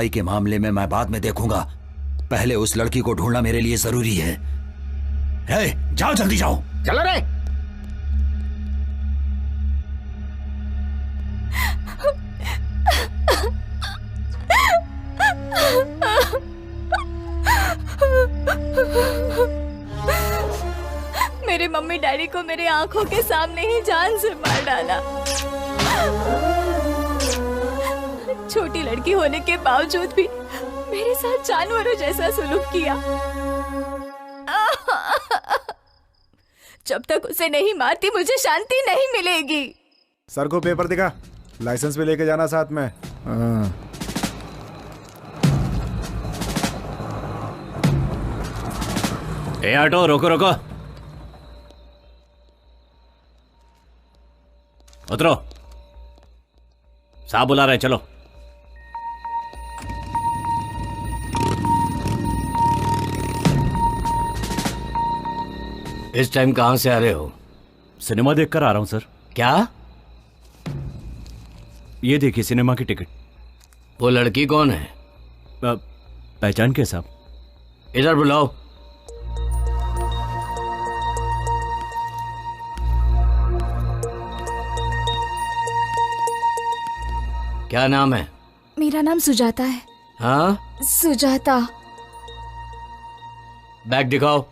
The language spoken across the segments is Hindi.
भाई के मामले में मैं बाद में देखूंगा, पहले उस लड़की को ढूंढना मेरे लिए जरूरी है। जाओ जल्दी जाओ। चलो रे। मेरे मम्मी डैडी को मेरे आंखों के सामने ही जान से मार डाला। छोटी लड़की होने के बावजूद भी मेरे साथ जानवरों जैसा सुलूक किया। जब तक उसे नहीं मारती मुझे शांति नहीं मिलेगी। सर को पेपर दिखा, लाइसेंस भी लेके जाना साथ में। ए ऑटो, रोको रोको, उतरो। साहब बुला रहे, चलो। इस टाइम कहां से आ रहे हो? सिनेमा देखकर आ रहा हूं सर। क्या? ये देखिए सिनेमा की टिकट। वो लड़की कौन है? पहचान के साहब? इधर बुलाओ। क्या नाम है? मेरा नाम सुजाता है। हाँ? सुजाता। बैग दिखाओ।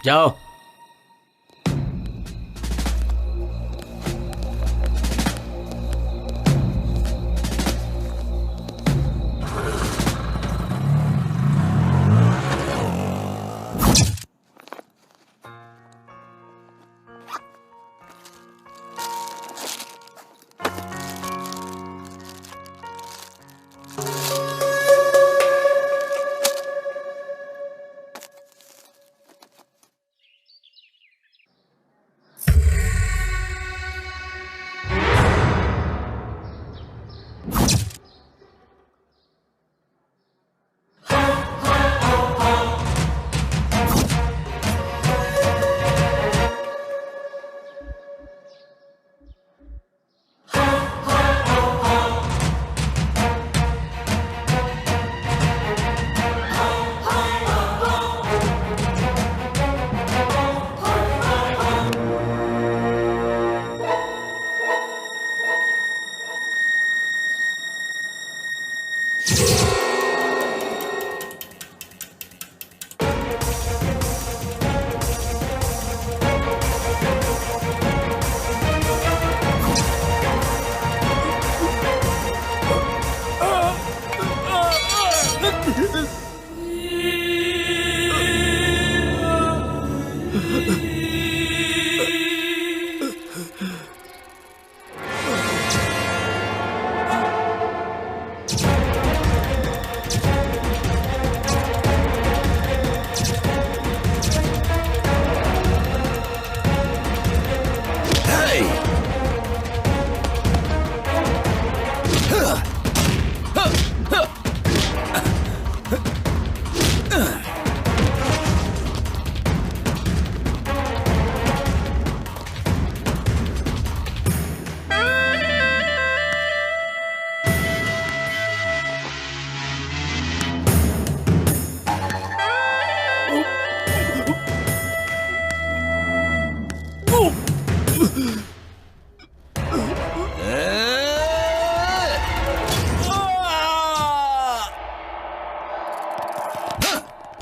जाओ।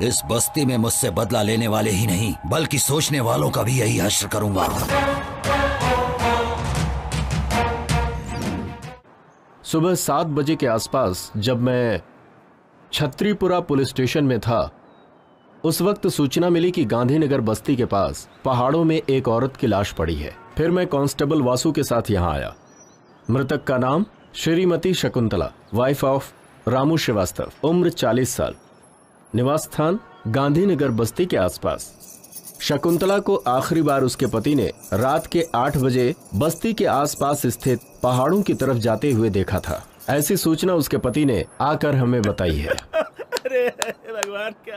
इस बस्ती में मुझसे बदला लेने वाले ही नहीं बल्कि सोचने वालों का भी यही हश्र करूंगा। सुबह 7 बजे के आसपास जब मैं छत्रीपुरा पुलिस स्टेशन में था, उस वक्त सूचना मिली कि गांधीनगर बस्ती के पास पहाड़ों में एक औरत की लाश पड़ी है। फिर मैं कांस्टेबल वासु के साथ यहां आया। मृतक का नाम श्रीमती शकुंतला, वाइफ ऑफ रामू श्रीवास्तव, उम्र 40 साल, निवास स्थान गांधीनगर बस्ती के आसपास। शकुंतला को आखिरी बार उसके पति ने रात के 8 बजे बस्ती के आसपास स्थित पहाड़ों की तरफ जाते हुए देखा था। ऐसी सूचना उसके पति ने आकर हमें बताई है। अरे भगवान क्या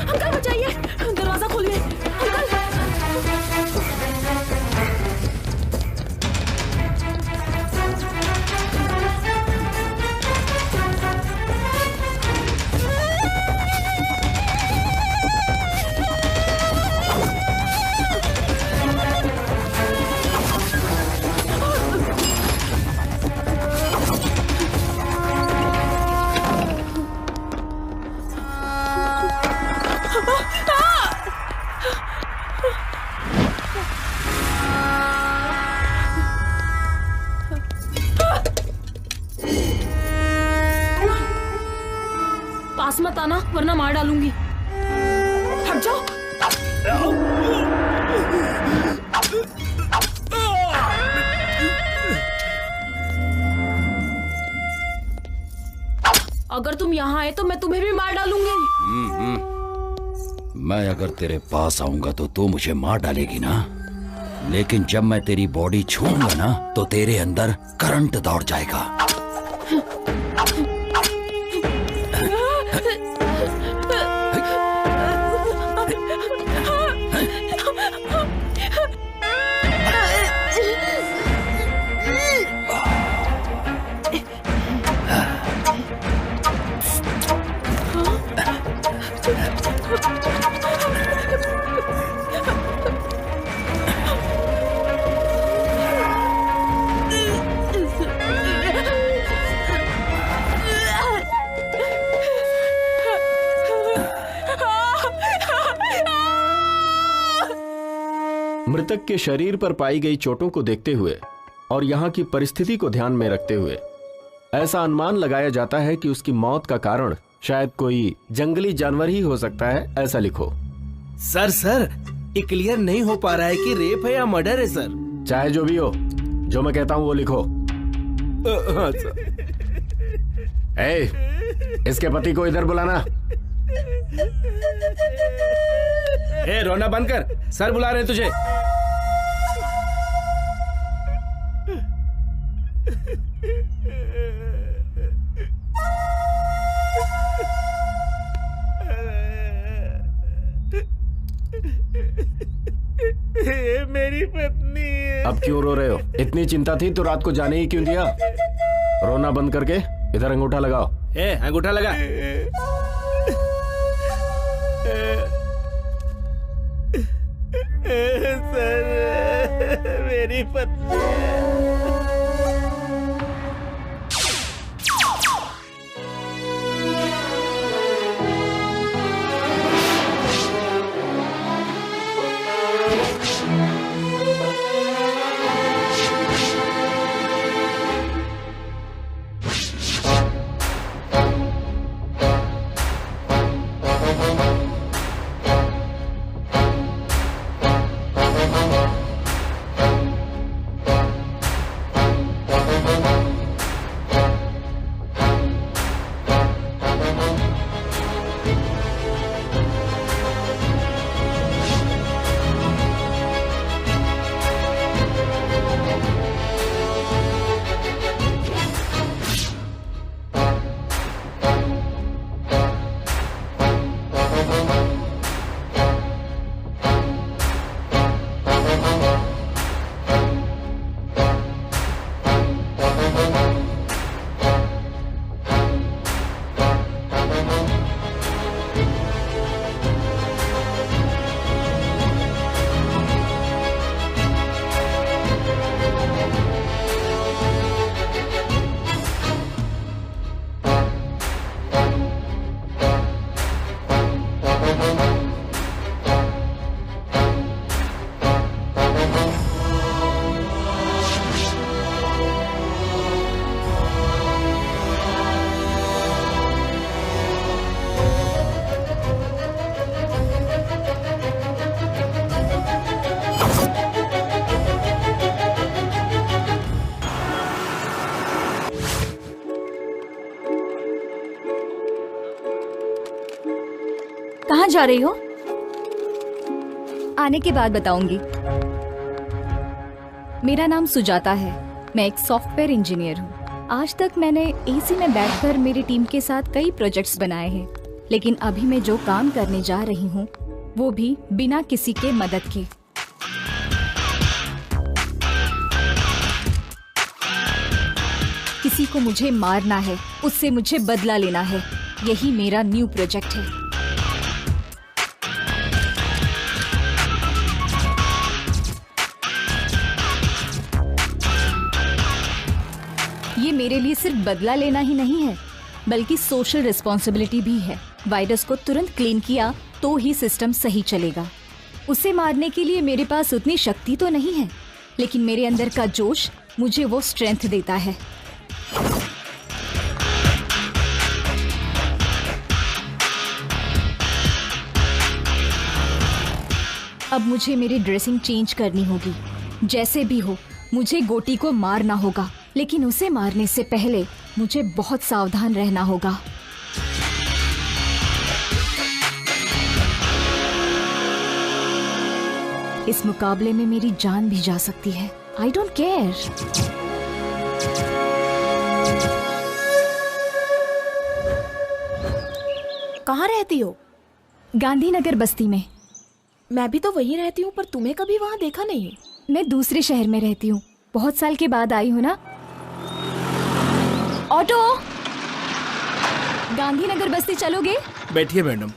अंकल बचाइए, दरवाजा खोलिए अंकल। पास मत आना वरना मार डालूंगी। हट जाओ। अगर तुम यहाँ आए तो मैं तुम्हें भी मार डालूंगी। मैं अगर तेरे पास आऊंगा तो तू मुझे मार डालेगी ना, लेकिन जब मैं तेरी बॉडी छूऊंगा ना तो तेरे अंदर करंट दौड़ जाएगा। मृतक के शरीर पर पाई गई चोटों को देखते हुए और यहाँ की परिस्थिति को ध्यान में रखते हुए ऐसा अनुमान लगाया जाता है कि उसकी मौत का कारण शायद कोई जंगली जानवर ही हो सकता है। ऐसा लिखो। सर ये क्लियर नहीं हो पा रहा है कि रेप है या मर्डर है सर। चाहे जो भी हो, जो मैं कहता हूं वो लिखो। हाँ सर। इसके पति को इधर बुलाना। रोना बंद कर, सर बुला रहे हैं तुझे। मेरी पत्नी है। अब क्यों रो रहे हो? इतनी चिंता थी तो रात को जाने ही क्यों दिया? रोना बंद करके इधर अंगूठा लगाओ। अंगूठा लगा। सर मेरी पत्नी है। कहाँ जा रही हो? आने के बाद बताऊंगी। मेरा नाम सुजाता है। मैं एक सॉफ्टवेयर इंजीनियर हूँ। आज तक मैंने एसी में बैठकर मेरी टीम के साथ कई प्रोजेक्ट्स बनाए हैं, लेकिन अभी मैं जो काम करने जा रही हूँ वो भी बिना किसी के मदद के। किसी को मुझे मारना है, उससे मुझे बदला लेना है। यही मेरा न्यू प्रोजेक्ट है। ये मेरे लिए सिर्फ बदला लेना ही नहीं है, बल्कि सोशल रिस्पॉन्सिबिलिटी भी है। वायरस को तुरंत क्लीन किया तो ही सिस्टम सही चलेगा। उसे मारने के लिए मेरे पास उतनी शक्ति तो नहीं है, लेकिन मेरे अंदर का जोश मुझे वो स्ट्रेंथ देता है। अब मुझे मेरी ड्रेसिंग चेंज करनी होगी। जैसे भी हो, मुझे गोटी को मारना होगा, लेकिन उसे मारने से पहले मुझे बहुत सावधान रहना होगा। इस मुकाबले में मेरी जान भी जा सकती है। I don't care. कहाँ रहती हो? गांधीनगर बस्ती में। मैं भी तो वहीं रहती हूँ, पर तुम्हें कभी वहाँ देखा नहीं। मैं दूसरे शहर में रहती हूँ। बहुत साल के बाद आई हूँ ना। ऑटो, गांधीनगर बस्ती चलोगे? बैठिए मैडम।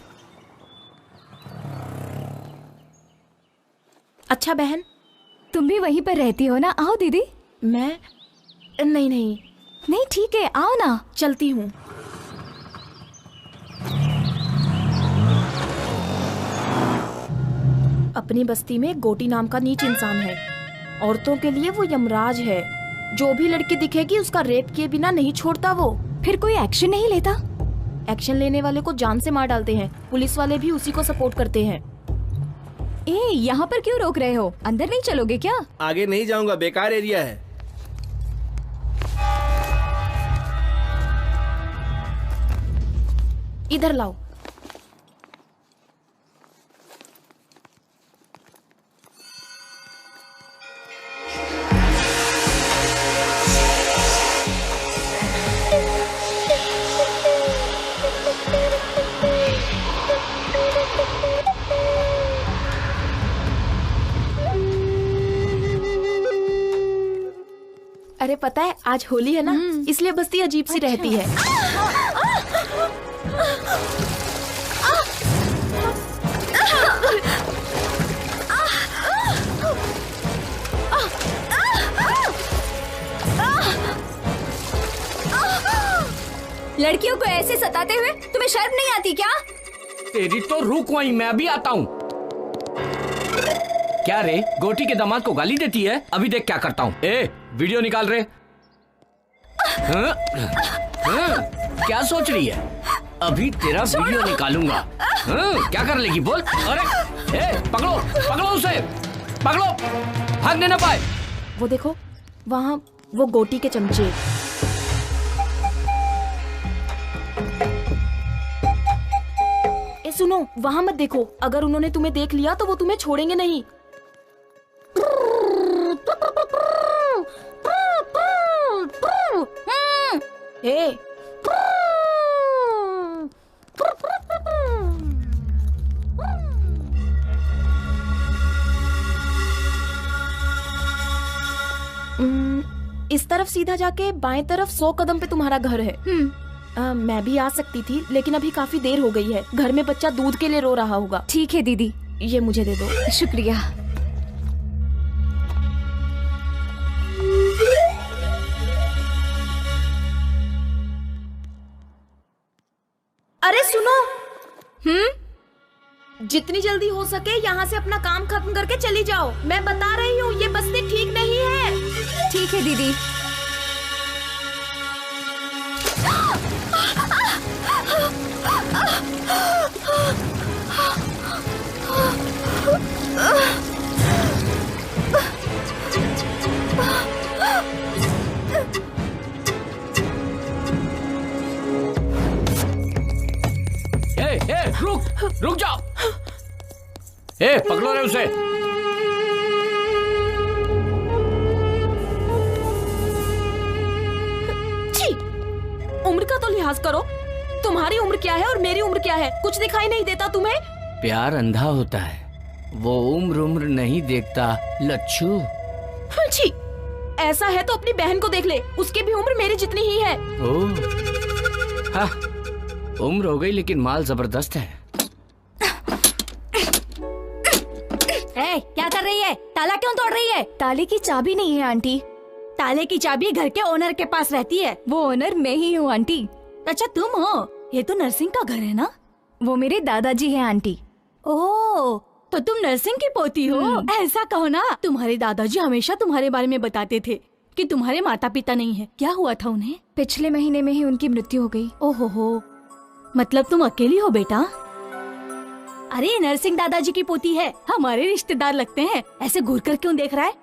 अच्छा बहन, तुम भी वहीं पर रहती हो ना? आओ दीदी। मैं नहीं नहीं नहीं ठीक है, आओ ना। चलती हूँ। अपनी बस्ती में गोटी नाम का नीच इंसान है। औरतों के लिए वो यमराज है। जो भी लड़की दिखेगी उसका रेप किए बिना नहीं छोड़ता वो। फिर कोई एक्शन नहीं लेता? एक्शन लेने वाले को जान से मार डालते हैं। पुलिस वाले भी उसी को सपोर्ट करते हैं। ए, यहाँ पर क्यों रोक रहे हो? अंदर नहीं चलोगे क्या? आगे नहीं जाऊंगा, बेकार एरिया है। इधर लाओ। अरे पता है आज होली है ना, इसलिए बस्ती अजीब सी रहती है। लड़कियों को ऐसे सताते हुए तुम्हें शर्म नहीं आती क्या? तेरी तो रुक, वहीं मैं भी आता हूँ। क्या रे, गोटी के दामाद को गाली देती है? अभी देख क्या करता हूँ। ए, वीडियो निकाल रे। हाँ? हाँ? क्या सोच रही है? अभी तेरा वीडियो निकालूंगा। हाँ? क्या कर लेगी बोल? अरे ए, पकड़ो पकड़ो उसे, पकड़ो, भागने ना पाए। वो देखो वहाँ वो गोटी के चमचे। ए सुनो, वहाँ मत देखो। अगर उन्होंने तुम्हें देख लिया तो वो तुम्हें छोड़ेंगे नहीं। ए, इस तरफ सीधा जाके बाएं तरफ 100 कदम पे तुम्हारा घर है। मैं भी आ सकती थी, लेकिन अभी काफी देर हो गई है। घर में बच्चा दूध के लिए रो रहा होगा। ठीक है दीदी, ये मुझे दे दो। शुक्रिया। अरे सुनो, जितनी जल्दी हो सके यहाँ से अपना काम खत्म करके चली जाओ। मैं बता रही हूँ, ये बस्ती ठीक नहीं है। ठीक है दीदी। रुक, रुक जाओ। ए, पकड़ो रे उसे। छी, उम्र का तो लिहाज करो। तुम्हारी उम्र क्या है और मेरी उम्र क्या है? कुछ दिखाई नहीं देता तुम्हें? प्यार अंधा होता है, वो उम्र नहीं देखता लच्छू। छी, ऐसा है तो अपनी बहन को देख ले, उसकी भी उम्र मेरी जितनी ही है। ओह, हाँ, उम्र हो गई लेकिन माल जबरदस्त है। ए, क्या कर रही है? ताला क्यों तोड़ रही है? ताले की चाबी नहीं है आंटी। ताले की चाबी घर के ओनर के पास रहती है। वो ओनर मैं ही हूँ आंटी। अच्छा तुम हो? ये तो नरसिंह का घर है ना? वो मेरे दादाजी हैं आंटी। ओह, तो तुम नरसिंह की पोती हो? ऐसा कहो ना। तुम्हारे दादाजी हमेशा तुम्हारे बारे में बताते थे कि तुम्हारे माता पिता नहीं है। क्या हुआ था उन्हें? पिछले महीने में ही उनकी मृत्यु हो गई। ओहो हो, मतलब तुम अकेली हो बेटा? अरे नरसिंह दादाजी की पोती है, हमारे रिश्तेदार लगते हैं। ऐसे घूर कर क्यों देख रहा है?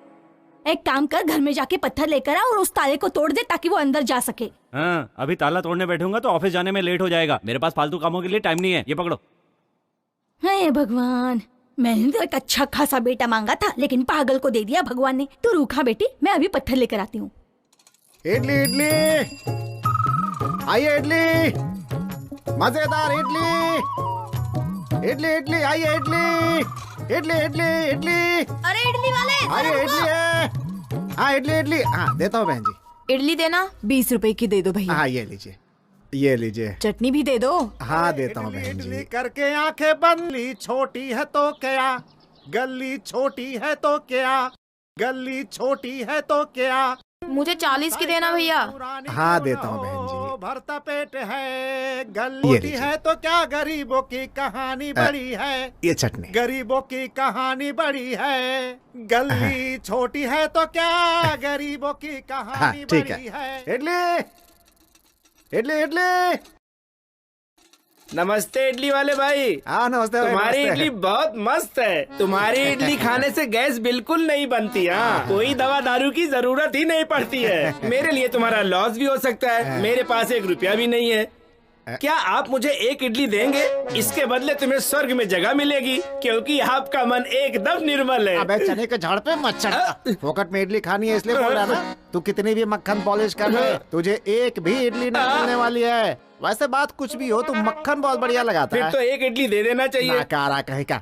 एक काम कर, घर में जाके पत्थर लेकर आ और उस ताले को तोड़ दे ताकि वो अंदर जा सके। हाँ, अभी ताला तोड़ने बैठूंगा तो ऑफिस जाने में लेट हो जाएगा। मेरे पास फालतू कामों के लिए टाइम नहीं है। ये पकड़ो। हे भगवान, मैंने तो एक अच्छा खासा बेटा मांगा था लेकिन पागल को दे दिया भगवान ने। तू रूखा बेटी, मैं अभी पत्थर लेकर आती हूँ। इडली इडली, आइए इडली, मजेदार इडली। इडली इडली, आइए इडली, इडली इडली इडली। अरे इडली वाले, आइए इडली है। हाँ इडली इडली, हाँ देता हूँ बहन जी। इडली देना। 20 रुपए की दे दो भैया। हाँ ये लीजिए, ये लीजिए। चटनी भी दे दो। हाँ देता हूँ बहन जी। करके आंखें बंद, छोटी है तो क्या, गली छोटी है तो क्या, गली छोटी है तो क्या। मुझे 40 की देना भैया। हाँ देता हूँ बहन जी। भरता पेट है, गली है तो क्या, गरीबों की कहानी बड़ी है। ये चटनी। गरीबों की कहानी बड़ी है, गली छोटी है तो क्या, गरीबों की कहानी बड़ी है। इडली इडली इडली। नमस्ते इडली वाले भाई। हाँ नमस्ते। तुम्हारी इडली बहुत मस्त है। तुम्हारी इडली खाने से गैस बिल्कुल नहीं बनती। हाँ, कोई दवा दारू की जरूरत ही नहीं पड़ती है। मेरे लिए तुम्हारा लॉस भी हो सकता है। मेरे पास 1 रुपया भी नहीं है। क्या आप मुझे 1 इडली देंगे? इसके बदले तुम्हें स्वर्ग में जगह मिलेगी, क्योंकि आपका मन एकदम निर्मल है। अबे चने के झाड़ पे मत चढ़। फोकट में इडली खानी है इसलिए बोल रहा ना। तू कितनी भी मक्खन पॉलिश कर ले, तुझे एक भी इडली नहीं मिलने वाली है। वैसे बात कुछ भी हो, तू मक्खन बहुत बढ़िया लगाता है। फिर तो 1 इडली दे देना चाहिए। नाकारा कहीं का।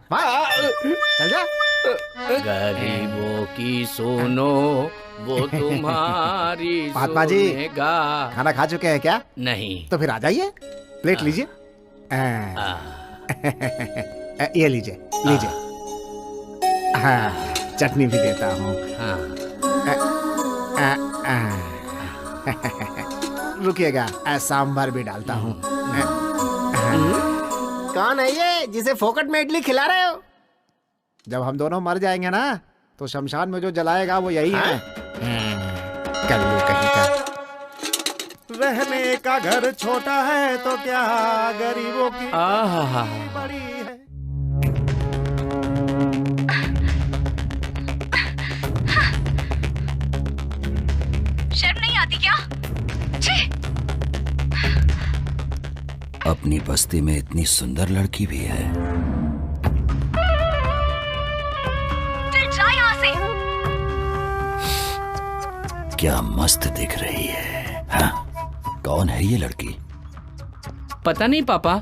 चल जा। गरीबों की सुनो, वो तुम्हारी महात्मा जी, सुनेगा। खाना खा चुके हैं क्या? नहीं। तो फिर आ जाइए, प्लेट लीजिए। ये लीजिए लीजिए। हाँ चटनी भी देता हूँ। रुकिएगा, सांभर भी डालता हूँ। कौन है ये जिसे फोकट में इडली खिला रहे हो? जब हम दोनों मर जाएंगे ना, तो शमशान में जो जलाएगा वो यही है। कल्लू कहीं का। रहने का घर छोटा है तो क्या, गरीबों की बड़ी है। शर्म नहीं आती क्या? अपनी बस्ती में इतनी सुंदर लड़की भी है। चल जा यहाँ से। क्या मस्त दिख रही है। हाँ? कौन है ये लड़की? पता नहीं पापा,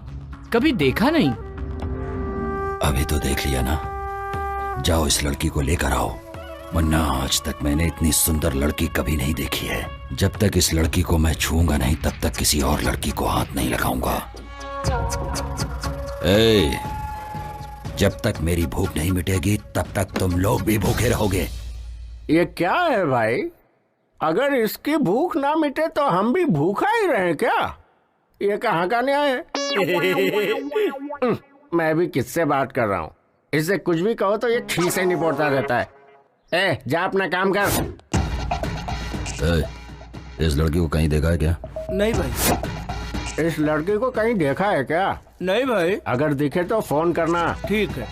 कभी देखा नहीं। अभी तो देख लिया ना। जाओ इस लड़की को लेकर आओ, वरना आज तक मैंने इतनी सुंदर लड़की कभी नहीं देखी है। जब तक इस लड़की को मैं छूऊंगा नहीं, तब तक किसी और लड़की को हाथ नहीं लगाऊंगा। ए, जब तक मेरी भूख नहीं मिटेगी तब तक तुम लोग भी भूखे रहोगे। ये क्या है भाई? अगर इसकी भूख ना मिटे तो हम भी भूखा ही रहे क्या? ये कहाँ का न्याय है? मैं भी किससे बात कर रहा हूँ? इससे कुछ भी कहो तो ये ठीक से निपटता रहता है। ए, जा अपना काम कर। इस लड़की को कहीं देखा है क्या? नहीं भाई। इस लड़की को कहीं देखा है क्या? नहीं भाई। अगर दिखे तो फोन करना। ठीक है।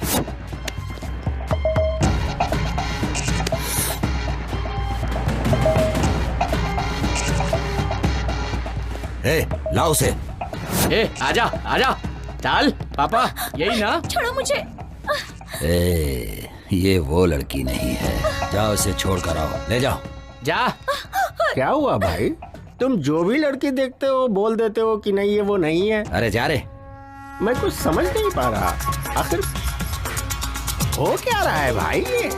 ए, लाओ उसे। ए, आजा आजा, चल पापा यही ना? छोड़ो मुझे। ए, ये वो लड़की नहीं है। जाओ इसे छोड़ कर आओ, ले जाओ। जा। क्या हुआ भाई? तुम जो भी लड़की देखते हो बोल देते हो कि नहीं ये वो नहीं है। अरे जा रे। मैं कुछ समझ नहीं पा रहा, आखिर हो क्या रहा है भाई ये?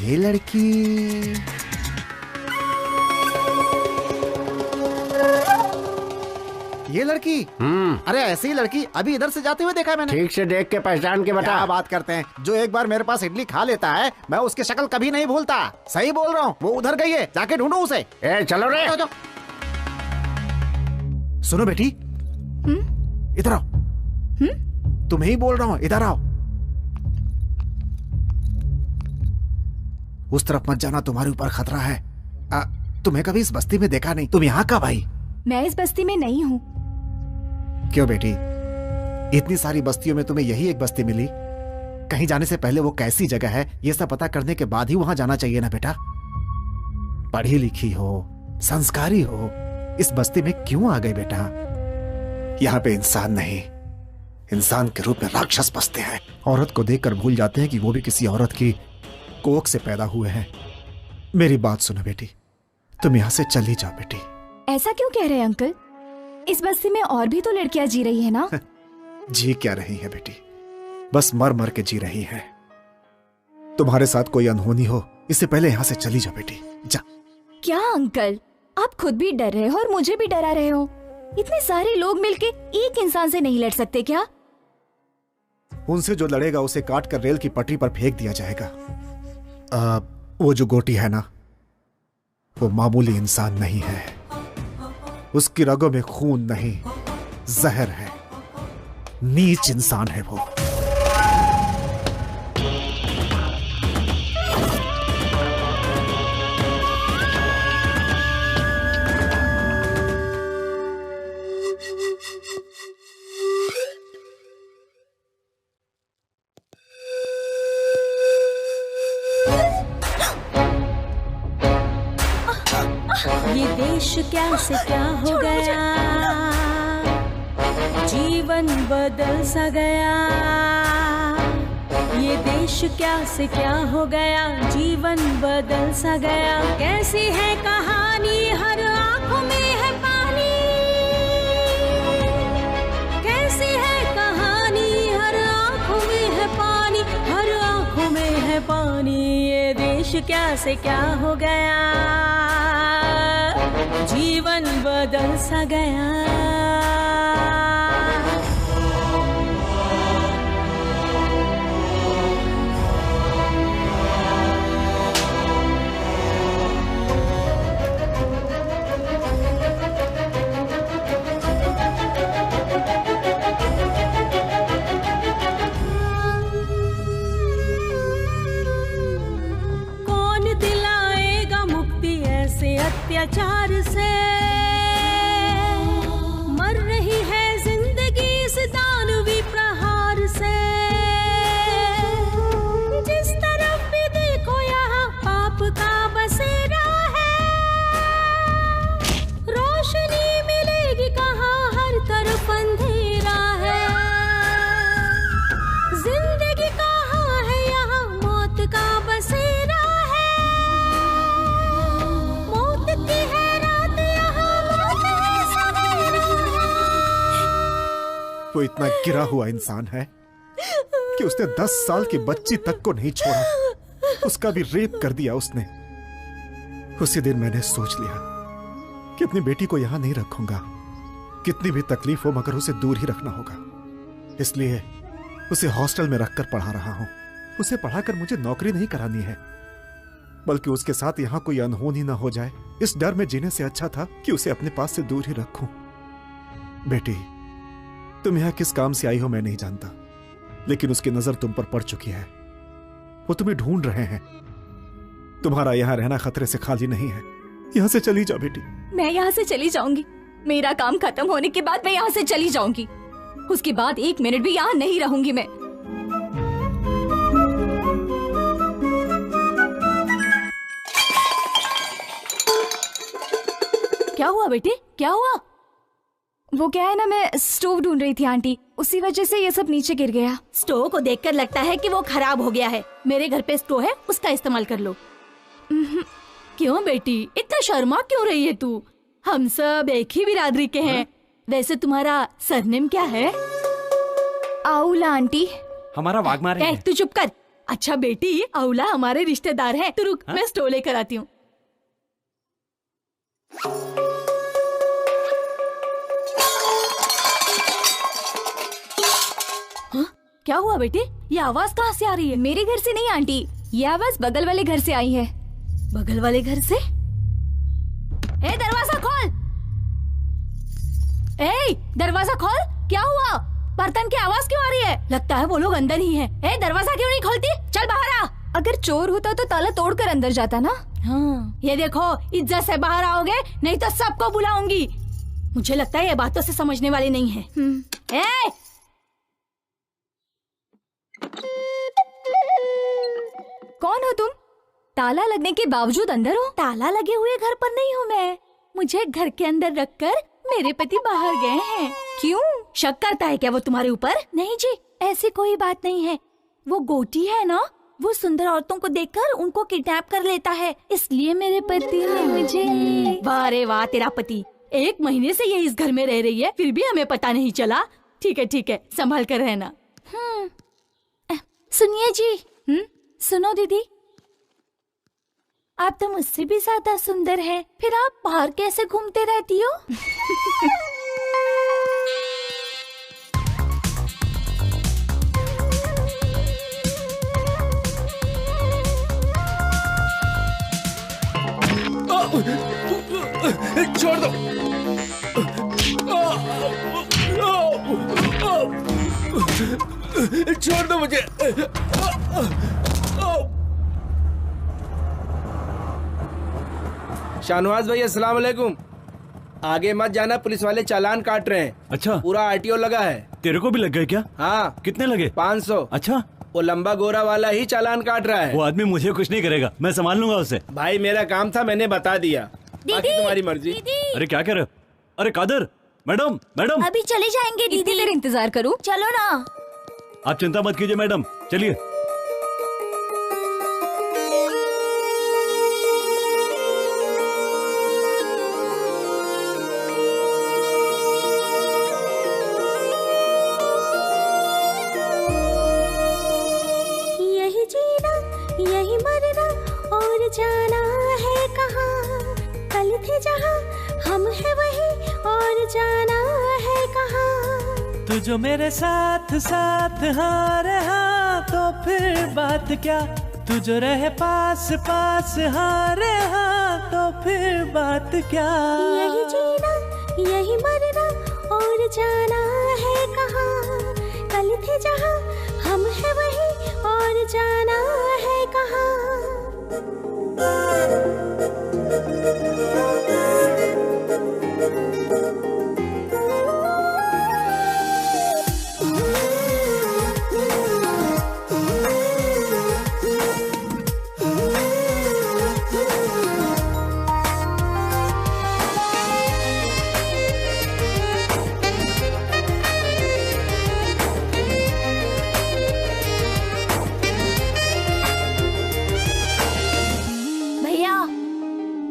ये लड़की अरे ऐसी ही लड़की अभी इधर से जाते हुए देखा है मैंने। ठीक से देख के पहचान के बता। क्या बात करते हैं, जो एक बार मेरे पास इडली खा लेता है मैं उसकी शक्ल कभी नहीं भूलता। सही बोल रहा हूँ, वो उधर गई है, जाके ढूंढो उसे। चलो रे। सुनो बेटी, इधर आओ। तुम्हें ही बोल रहा हूँ, इधर आओ। उस तरफ मत जाना, तुम्हारे ऊपर खतरा है। तुम्हें कभी इस बस्ती में देखा नहीं, तुम यहाँ का भाई? मैं इस बस्ती में नहीं हूँ। क्यों बेटी, इतनी सारी बस्तियों में तुम्हें यही एक बस्ती मिली? कहीं जाने से पहले वो कैसी जगह है ये सब पता करने के बाद ही वहां जाना चाहिए ना बेटा। पढ़ी लिखी हो, संस्कारी हो, इस बस्ती में क्यों आ गई बेटा? यहाँ पे इंसान नहीं, इंसान के रूप में राक्षस बसते हैं। औरत को देखकर भूल जाते हैं कि वो भी किसी औरत की कोख से पैदा हुए हैं। मेरी बात सुनो बेटी, तुम यहाँ से चली जाओ बेटी। ऐसा क्यों कह रहे हैं अंकल? इस बस्ती में और भी तो लड़कियां जी रही है ना? जी क्या रही है बेटी, बस मर मर के जी रही है। तुम्हारे साथ कोई अनहोनी हो इससे पहले यहाँ से चली जाओ बेटी, जा। क्या अंकल, आप खुद भी डर रहे हो और मुझे भी डरा रहे हो। इतने सारे लोग मिलके एक इंसान से नहीं लड़ सकते क्या? उनसे जो लड़ेगा उसे काट कर रेल की पटरी पर फेंक दिया जाएगा। वो जो गोटी है ना, वो मामूली इंसान नहीं है। उसकी रगों में खून नहीं, जहर है। नीच इंसान है वो। ये देश क्या से क्या हो गया, जीवन बदल सा गया। ये देश क्या से क्या हो गया, जीवन बदल सा गया। कैसी है कहानी, हर आंखों में है पानी। कैसी है कहानी, हर आंखों में है पानी, हर आंखों में है पानी। ये देश क्या से क्या हो गया, जीवन बदल सा गया। कौन दिलाएगा मुक्ति ऐसे अत्याचार से? मर रही है जिंदगी इस दानवी प्रहार से। जिस तरफ भी देखो यहाँ पाप का बसेरा है। रोशनी मिलेगी कहाँ, हर तरफ अंधेरा है। जिंदगी कहाँ है यहाँ, मौत का बसेरा है। मौत की है रात यहाँ, मौत है सवेरा है। वो इतना गिरा हुआ इंसान है कि उसने 10 साल की बच्ची तक को नहीं छोड़ा, उसका भी रेप कर दिया उसने। उसी दिन मैंने सोच लिया कि अपनी बेटी को यहां नहीं रखूंगा। कितनी भी तकलीफ हो मगर उसे दूर ही रखना होगा। इसलिए उसे हॉस्टल में रखकर पढ़ा रहा हूं। उसे पढ़ाकर मुझे नौकरी नहीं करानी है, बल्कि उसके साथ यहां कोई अनहोनी ना हो जाए, इस डर में जीने से अच्छा था कि उसे अपने पास से दूर ही रखूं। बेटी, तुम यहां किस काम से आई हो मैं नहीं जानता, लेकिन उसकी नजर तुम पर पड़ चुकी है। वो तुम्हें ढूंढ रहे हैं। तुम्हारा यहां रहना खतरे से खाली नहीं है। यहां से चली जाओ बेटी। मैं यहाँ से चली जाऊंगी। मेरा काम खत्म होने के बाद मैं यहाँ से चली जाऊंगी। उसके बाद 1 मिनट भी यहाँ नहीं रहूंगी मैं। क्या हुआ हुआ बेटे, क्या हुआ? वो क्या है ना, मैं स्टोव ढूंढ रही थी आंटी, उसी वजह से ये सब नीचे गिर गया। स्टोव को देखकर लगता है कि वो खराब हो गया है। मेरे घर पे स्टोव है, उसका इस्तेमाल कर लो। क्यों बेटी, इतना शर्मा क्यों रही है तू? हम सब एक ही बिरादरी के हैं। वैसे तुम्हारा सरनेम क्या है? आउला आंटी। हमारा वाघमारे है। तू चुप कर। अच्छा बेटी, आउला हमारे रिश्तेदार हैं। तू रुक, मैं स्टोव लेकर आती हूँ। क्या हुआ बेटे, ये आवाज कहाँ से आ रही है? मेरे घर से नहीं आंटी, ये आवाज बगल वाले घर से आई है। बगल वाले घर से? ए दरवाजा खोल! ए दरवाजा खोल! क्या हुआ? बर्तन की आवाज क्यों आ रही है? लगता है वो लोग अंदर ही हैं। ए दरवाजा क्यों नहीं खोलती? चल बाहर आ। अगर चोर होता तो ताला तोड़कर अंदर जाता ना। हाँ, ये देखो, इज्जत से बाहर आओगे नहीं तो सबको बुलाऊंगी। मुझे लगता है ये बातों से समझने वाली नहीं है। ए! कौन हो तुम? ताला लगने के बावजूद अंदर हो? ताला लगे हुए घर पर नहीं हूँ मैं। मुझे घर के अंदर रखकर मेरे पति बाहर गए हैं। क्यों? शक करता है क्या वो तुम्हारे ऊपर? नहीं जी, ऐसी कोई बात नहीं है। वो गोटी है ना, वो सुंदर औरतों को देखकर उनको किडनैप कर लेता है, इसलिए मेरे पति ने मुझे। वाह रे वाह, तेरा पति 1 महीने से ये इस घर में रह रही है, फिर भी हमें पता नहीं चला। ठीक है, संभाल कर रहना। सुनिए जी। सुनो दीदी, आप तो मुझसे भी ज्यादा सुंदर हैं, फिर आप बाहर कैसे घूमते रहती हो? छोड़ दो। छोड़ दो मुझे। शाहनवाज भाई, अस्सलाम वालेकुम। आगे मत जाना, पुलिस वाले चालान काट रहे हैं। अच्छा, पूरा आरटीओ लगा है। तेरे को भी लग गए क्या? हाँ। कितने लगे? 500। अच्छा, वो लंबा गोरा वाला ही चालान काट रहा है। वो आदमी मुझे कुछ नहीं करेगा, मैं संभाल लूंगा उसे। भाई मेरा काम था, मैंने बता दिया, बाकी तुम्हारी मर्जी। अरे क्या कर रहे हो? अरे कादर, मैडम मैडम। अभी चले जाएंगे दीदी। इतनी देर इंतजार करूं? चलो ना। आप चिंता मत कीजिए मैडम, चलिए। यही जीना, यही मरना और जाना है कहाँ? कल थे जहाँ, हम है वही और जाना है कहाँ? तू जो मेरे साथ साथ हाँ रहा तो फिर बात क्या? तू जो रहे पास पास हाँ रहा तो फिर बात क्या? यही जीना, यही मरना और जाना है कहाँ? कल थे जहाँ, हम है वही और जाना है कहाँ?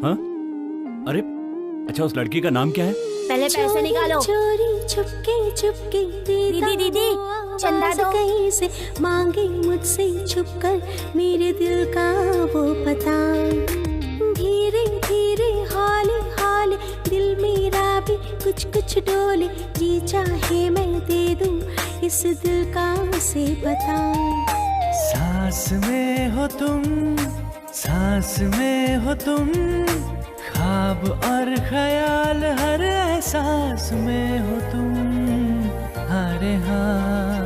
हाँ? अरे अच्छा, उस लड़की का नाम क्या है? पहले पैसे निकालो। चोरी छुपके छुपके दीदी चंदा दो। कहीं से मांगे मुझसे छुपकर मेरे दिल का वो पता। धीरे धीरे हौले हौले दिल मेरा भी कुछ कुछ डोले। जी चाहे मैं दे दूं इस दिल का उसे पता। सांस में हो तुम, सांस में हो तुम, ख्वाब और ख्याल हर एहसास में हो तुम। अरे हाँ,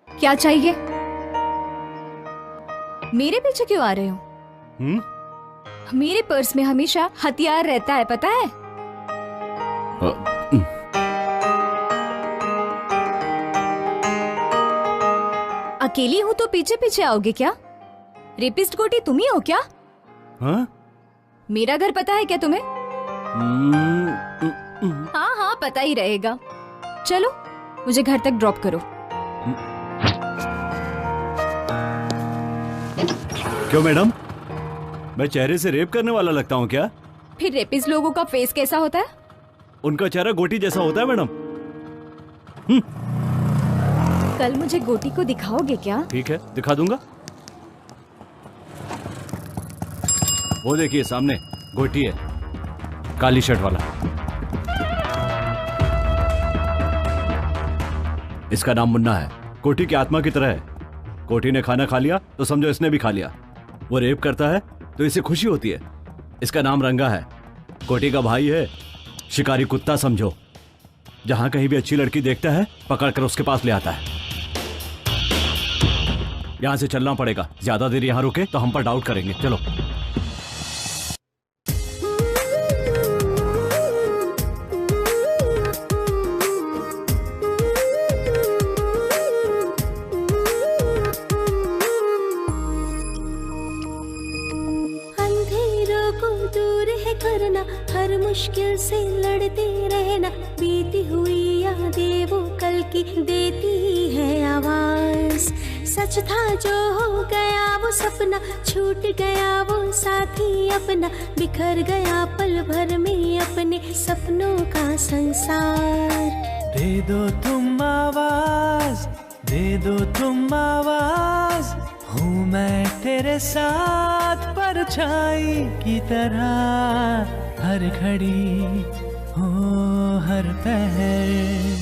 क्या चाहिए? मेरे पीछे क्यों आ रहे हो? मेरे पर्स में हमेशा हथियार रहता है, पता है? अकेली हूँ तो पीछे पीछे आओगे क्या? रेपिस्ट गोटी तुम ही हो क्या? हाँ? मेरा घर पता है क्या तुम्हें? हाँ हाँ पता ही रहेगा। चलो मुझे घर तक ड्रॉप करो। क्यों मैडम, मैं चेहरे से रेप करने वाला लगता हूँ क्या? फिर रेपिस्ट लोगों का फेस कैसा होता है? उनका चेहरा गोटी जैसा होता है मैडम। कल मुझे गोटी को दिखाओगे क्या? ठीक है, दिखा दूंगा। वो देखिए सामने गोटी है, काली शर्ट वाला। इसका नाम मुन्ना है, कोटी की आत्मा की तरह है। कोटी ने खाना खा लिया तो समझो इसने भी खा लिया। वो रेप करता है तो इसे खुशी होती है। इसका नाम रंगा है, कोटी का भाई है, शिकारी कुत्ता समझो। जहां कहीं भी अच्छी लड़की देखता है पकड़कर उसके पास ले आता है। यहां से चलना पड़ेगा, ज्यादा देर यहां रुके तो हम पर डाउट करेंगे। चलो। हर मुश्किल से लड़ते रहना, बीती हुई यादें वो कल की देती है आवाज। सच था जो हो गया वो सपना, छूट गया वो साथी अपना, बिखर गया पल भर में अपने सपनों का संसार। दे दो तुम आवाज, दे दो तुम आवाज, हूँ मैं तेरे साथ परछाई की तरह, हर घड़ी हो हर पहर।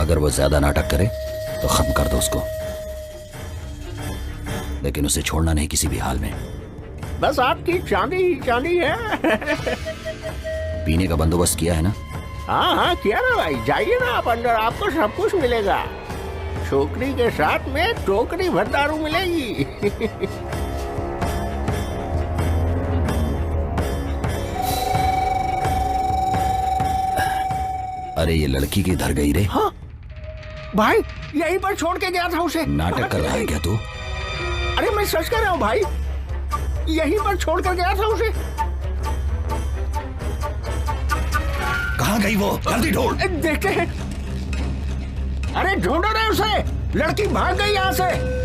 अगर वो ज्यादा नाटक करे तो खत्म कर दो उसको, लेकिन उसे छोड़ना नहीं किसी भी हाल में। बस आपकी चांदी ही चांदी है। पीने का बंदोबस्त किया है ना? हाँ हाँ किया ना भाई, जाइए ना आप अंदर, आपको सब कुछ मिलेगा। छोकरी के साथ में टोकरी भर दारू मिलेगी। अरे ये लड़की किधर गई रे? हाँ? भाई यहीं पर छोड़ के गया था उसे। नाटक कर रहा है क्या तू? अरे मैं सच कह रहा हूँ भाई, यहीं पर छोड़ कर गया था उसे। कहाँ गई वो? जल्दी ढूंढ। देखते हैं। अरे ढूंढो रे उसे, लड़की भाग गई यहाँ से।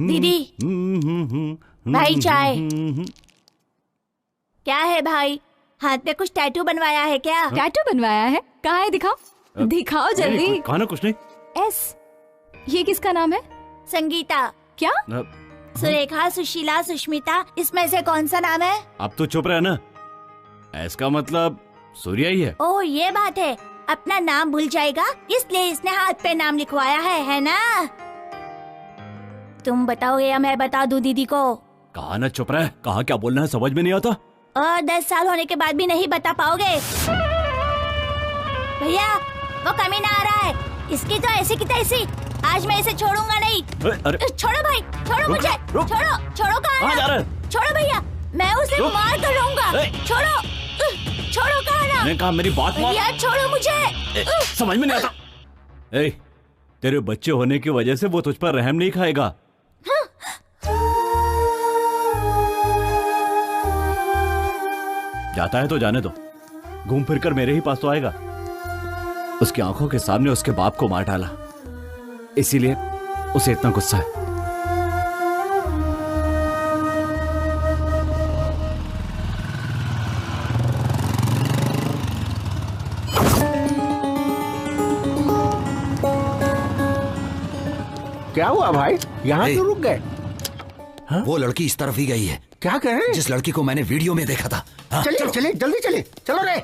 दीदी, भाई चाय। क्या है भाई, हाथ पे कुछ टैटू बनवाया है क्या? टैटू बनवाया है? कहाँ है, दिखाओ दिखाओ जल्दी। कहा ना कुछ नहीं। एस, ये किसका नाम है? संगीता। क्या? सुरेखा, सुशीला, सुष्मिता, इसमें से कौन सा नाम है? अब तो चुप रहे ना, इसका मतलब सूर्या ही है। ओह ये बात है, अपना नाम भूल जाएगा इसलिए इसने हाथ पे नाम लिखवाया है ना? तुम बताओगे या मैं बता दूं दीदी को? कहा ना चुप रहे, कहा क्या बोलना है समझ में नहीं आता। और 10 साल होने के बाद भी नहीं बता पाओगे? भैया वो कमीना आ रहा है, इसकी तो ऐसी की तैसी, आज मैं इसे छोड़ूंगा नहीं। अरे छोड़ो भाई, छोड़ो मुझे, छोड़ो, छोड़ो कहाँ जा रहे हो? छोड़ो भैया, मैं उसे मार कर लूंगा। छोड़ो, छोड़ो कहा मैंने कहा मेरी बात मान। भैया छोड़ो मुझे। समझ में नहीं आता। ए, तेरे बच्चे होने की वजह से वो तुझ पर रहम नहीं खाएगा। जाता है तो जाने दो, घूम फिर कर मेरे ही पास तो आएगा। उसकी आंखों के सामने उसके बाप को मार डाला, इसीलिए उसे इतना गुस्सा है। क्या हुआ भाई, यहाँ क्यों रुक गए? वो लड़की इस तरफ ही गई है। क्या कह रहे हैं? जिस लड़की को मैंने वीडियो में देखा था। हाँ, चलिए चलिए जल्दी चलिए, चलो रे।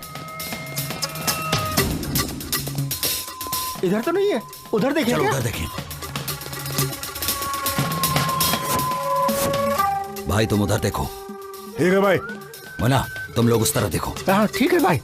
इधर तो नहीं है, उधर देखिए। चलो उधर देखिए। भाई तुम उधर देखो। ठीक है भाई। मुन्ना तुम लोग उस तरफ देखो। हाँ ठीक है भाई।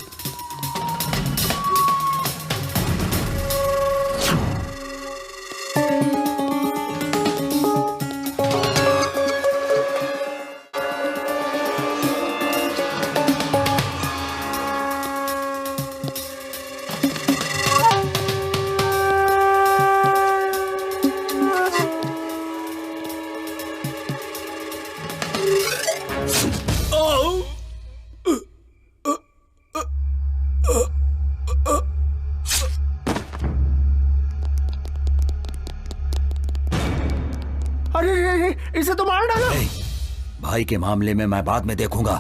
इसे तो मार डालो। भाई के मामले में मैं बाद में देखूंगा,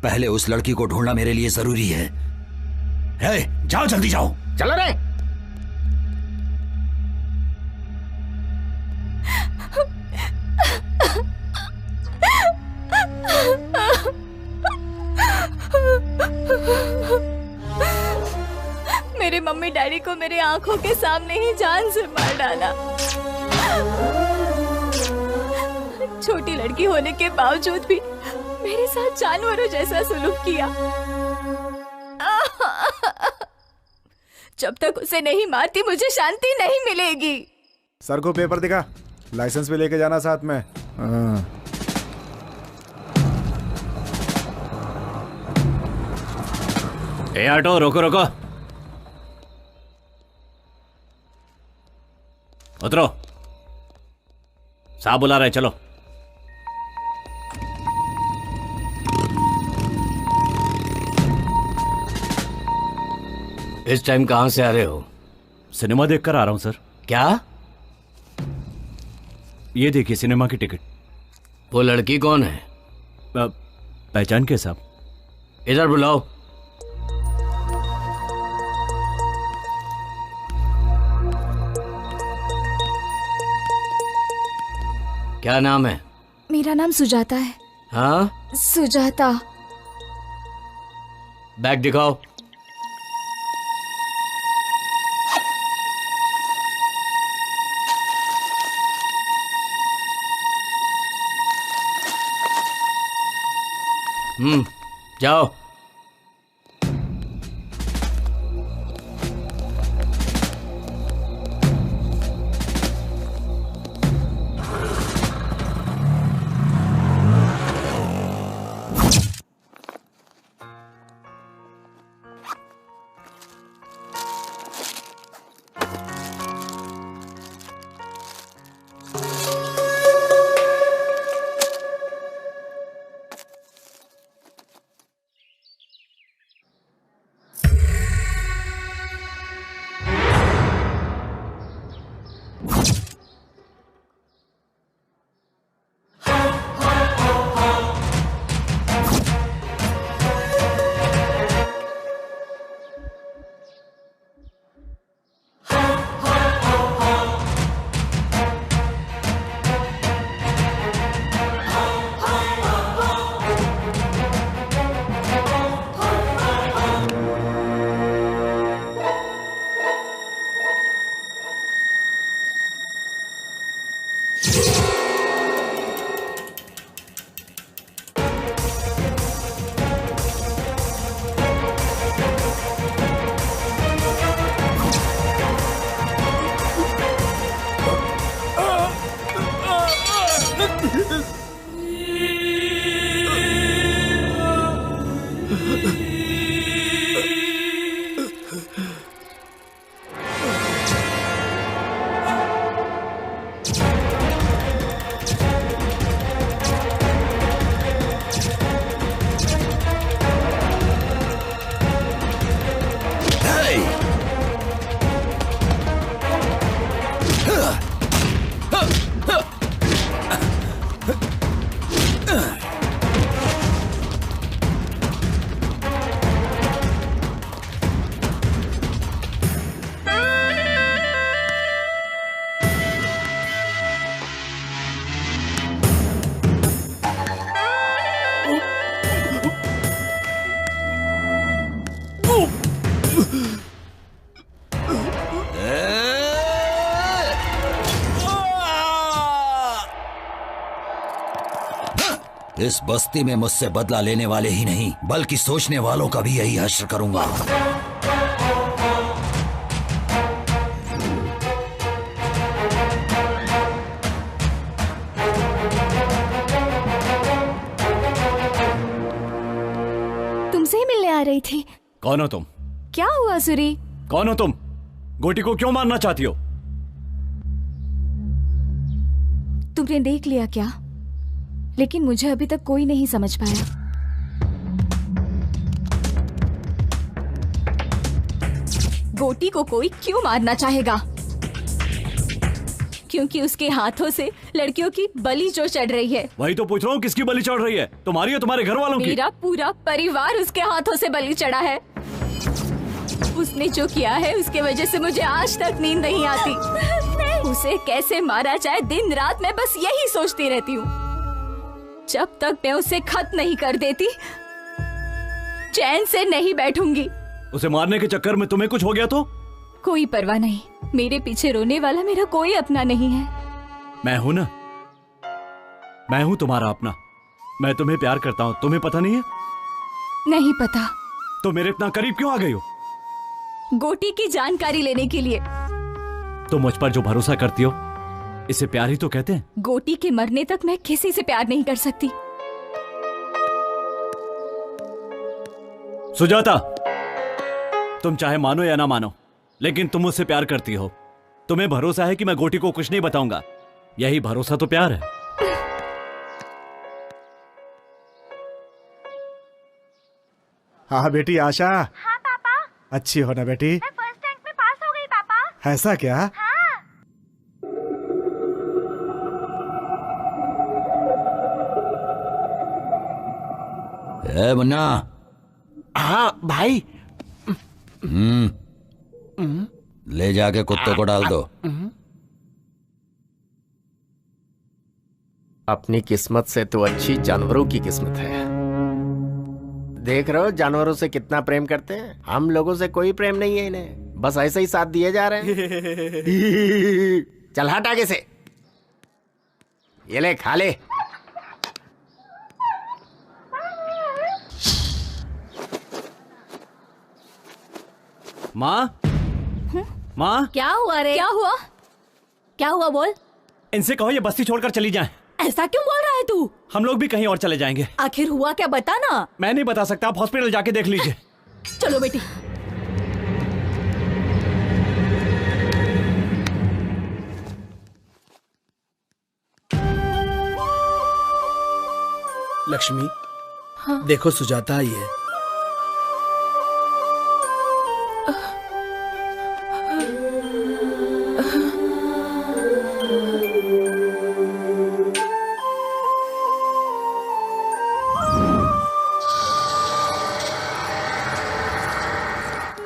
पहले उस लड़की को ढूंढना मेरे लिए जरूरी है। जाओ जल्दी जाओ। चलो रे। मेरे मम्मी डैडी को मेरे आंखों के सामने ही जान से मार डाला। छोटी लड़की होने के बावजूद भी मेरे साथ जानवरों जैसा सुलूक किया। जब तक उसे नहीं मारती मुझे शांति नहीं मिलेगी। सर को पेपर दिखा, लाइसेंस भी लेके जाना साथ में। ए ऑटो रोको रोको, उतरो, साहब बुला रहे, चलो। इस टाइम कहां से आ रहे हो? सिनेमा देखकर आ रहा हूं सर। क्या? ये देखिए सिनेमा की टिकट। वो लड़की कौन है? पहचान के साहब? इधर बुलाओ। क्या नाम है? मेरा नाम सुजाता है। हाँ? सुजाता। बैग दिखाओ। जाओ। इस बस्ती में मुझसे बदला लेने वाले ही नहीं बल्कि सोचने वालों का भी यही हश्र करूंगा। तुमसे ही मिलने आ रही थी। कौन हो तुम? क्या हुआ सूरी? कौन हो तुम? गोटी को क्यों मारना चाहती हो? तुमने देख लिया क्या? लेकिन मुझे अभी तक कोई नहीं समझ पाया। गोटी को कोई क्यों मारना चाहेगा? क्योंकि उसके हाथों से लड़कियों की बलि जो चढ़ रही है। वही तो पूछ रहा हूँ, किसकी बलि चढ़ रही है? तुम्हारी या तुम्हारे घर वालों की? मेरा पूरा परिवार उसके हाथों से बलि चढ़ा है। उसने जो किया है उसके वजह से मुझे आज तक नींद नहीं आती। उसे कैसे मारा जाए दिन रात मैं बस यही सोचती रहती हूँ। जब तक मैं उसे खत्म नहीं कर देती चैन से नहीं बैठूंगी। उसे मारने के चक्कर में तुम्हें कुछ हो गया तो? कोई परवाह नहीं, मेरे पीछे रोने वाला मेरा कोई अपना नहीं है। मैं हूं ना, मैं हूं तुम्हारा अपना। मैं तुम्हें प्यार करता हूं, तुम्हें पता नहीं है? नहीं पता। तो मेरे इतना करीब क्यों आ गई हो? गोटी की जानकारी लेने के लिए। तुम मुझ पर जो भरोसा करती हो इसे प्यार ही तो कहते हैं। गोटी के मरने तक मैं किसी से प्यार नहीं कर सकती। सुजाता, तुम चाहे मानो या ना मानो, लेकिन तुम मुझसे प्यार करती हो। तुम्हें भरोसा है कि मैं गोटी को कुछ नहीं बताऊंगा। यही भरोसा तो प्यार है। हाँ बेटी आशा। हाँ पापा। अच्छी हो ना बेटी? मैं फर्स्ट रैंक में पास हो गई पापा। ऐसा क्या? हाँ। ए मुन्ना। हाँ भाई। ले जाके कुत्ते को डाल दो। अपनी किस्मत से तो अच्छी जानवरों की किस्मत है। देख रहे हो जानवरों से कितना प्रेम करते हैं। हम लोगों से कोई प्रेम नहीं है इन्हें, बस ऐसे ही साथ दिए जा रहे हैं। चल हट आगे से, ये ले खा ले। माँ, माँ, क्या हुआ रे? क्या हुआ? क्या हुआ बोल? इनसे कहो ये बस्ती छोड़कर चली जाएं। ऐसा क्यों बोल रहा है तू? हम लोग भी कहीं और चले जाएंगे। आखिर हुआ क्या बता ना। मैं नहीं बता सकता, आप हॉस्पिटल जाके देख लीजिए। चलो बेटी। लक्ष्मी, हाँ? देखो सुजाता आई है।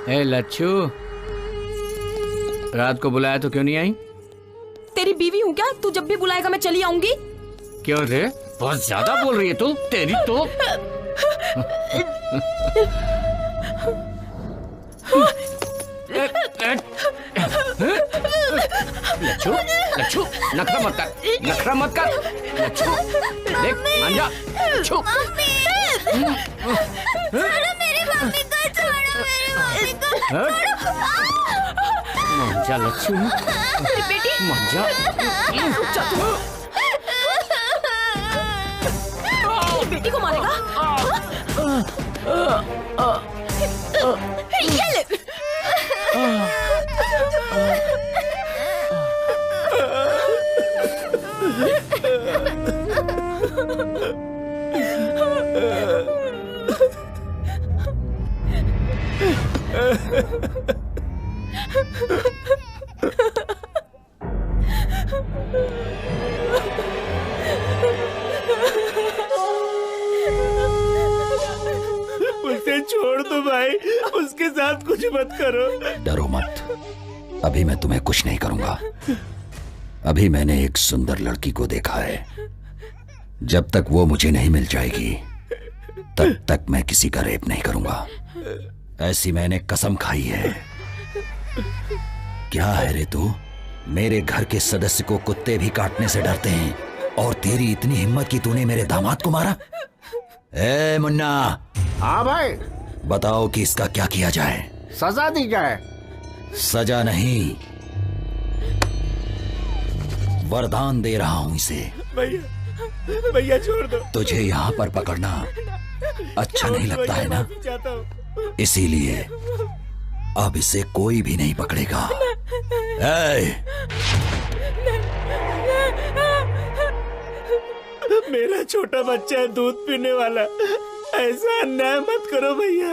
ए लच्छू, रात को बुलाया तो क्यों नहीं आई? तेरी बीवी हूँ क्या? तू जब भी बुलाएगा मैं चली आऊंगी। क्यों रे? बहुत ज्यादा बोल रही है तू। तेरी तो लच्छू, लच्छू नखरा मत कर, नखरा मत कर। लच्छू देख मान जा। लच्छू मेरी मम्मी को छोड़ो, मेरी मम्मी को मान जा लच्छू, बेटी मान जा। बेटी को मारेगा? ये ले। उसे छोड़ दो भाई, उसके साथ कुछ मत करो। डरो मत, अभी मैं तुम्हें कुछ नहीं करूंगा। अभी मैंने एक सुंदर लड़की को देखा है। जब तक वो मुझे नहीं मिल जाएगी तब तक मैं किसी का रेप नहीं करूंगा। ऐसी मैंने कसम खाई है। क्या है रे तू? मेरे घर के सदस्य को कुत्ते भी काटने से डरते हैं और तेरी इतनी हिम्मत कि तूने मेरे दामाद को मारा? ए मुन्ना। हाँ भाई। बताओ कि इसका क्या किया जाए? सजा दी जाए। सजा नहीं, वरदान दे रहा हूं इसे। भैया, भैया छोड़ दो। तुझे यहाँ पर पकड़ना अच्छा नहीं लगता है ना? इसीलिए अब इसे कोई भी नहीं पकड़ेगा। मेरा छोटा बच्चा है, दूध पीने वाला। ऐसा अन्याय मत करो भैया।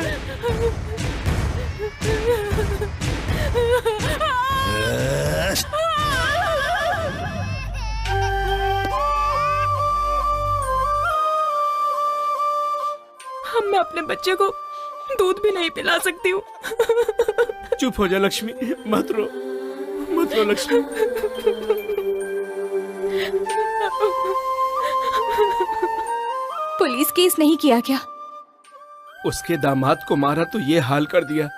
मैं अपने बच्चे को दूध भी नहीं पिला सकती हूँ। चुप हो जा लक्ष्मी, मत रो, मत रो लक्ष्मी। पुलिस केस नहीं किया क्या? उसके दामाद को मारा तो ये हाल कर दिया।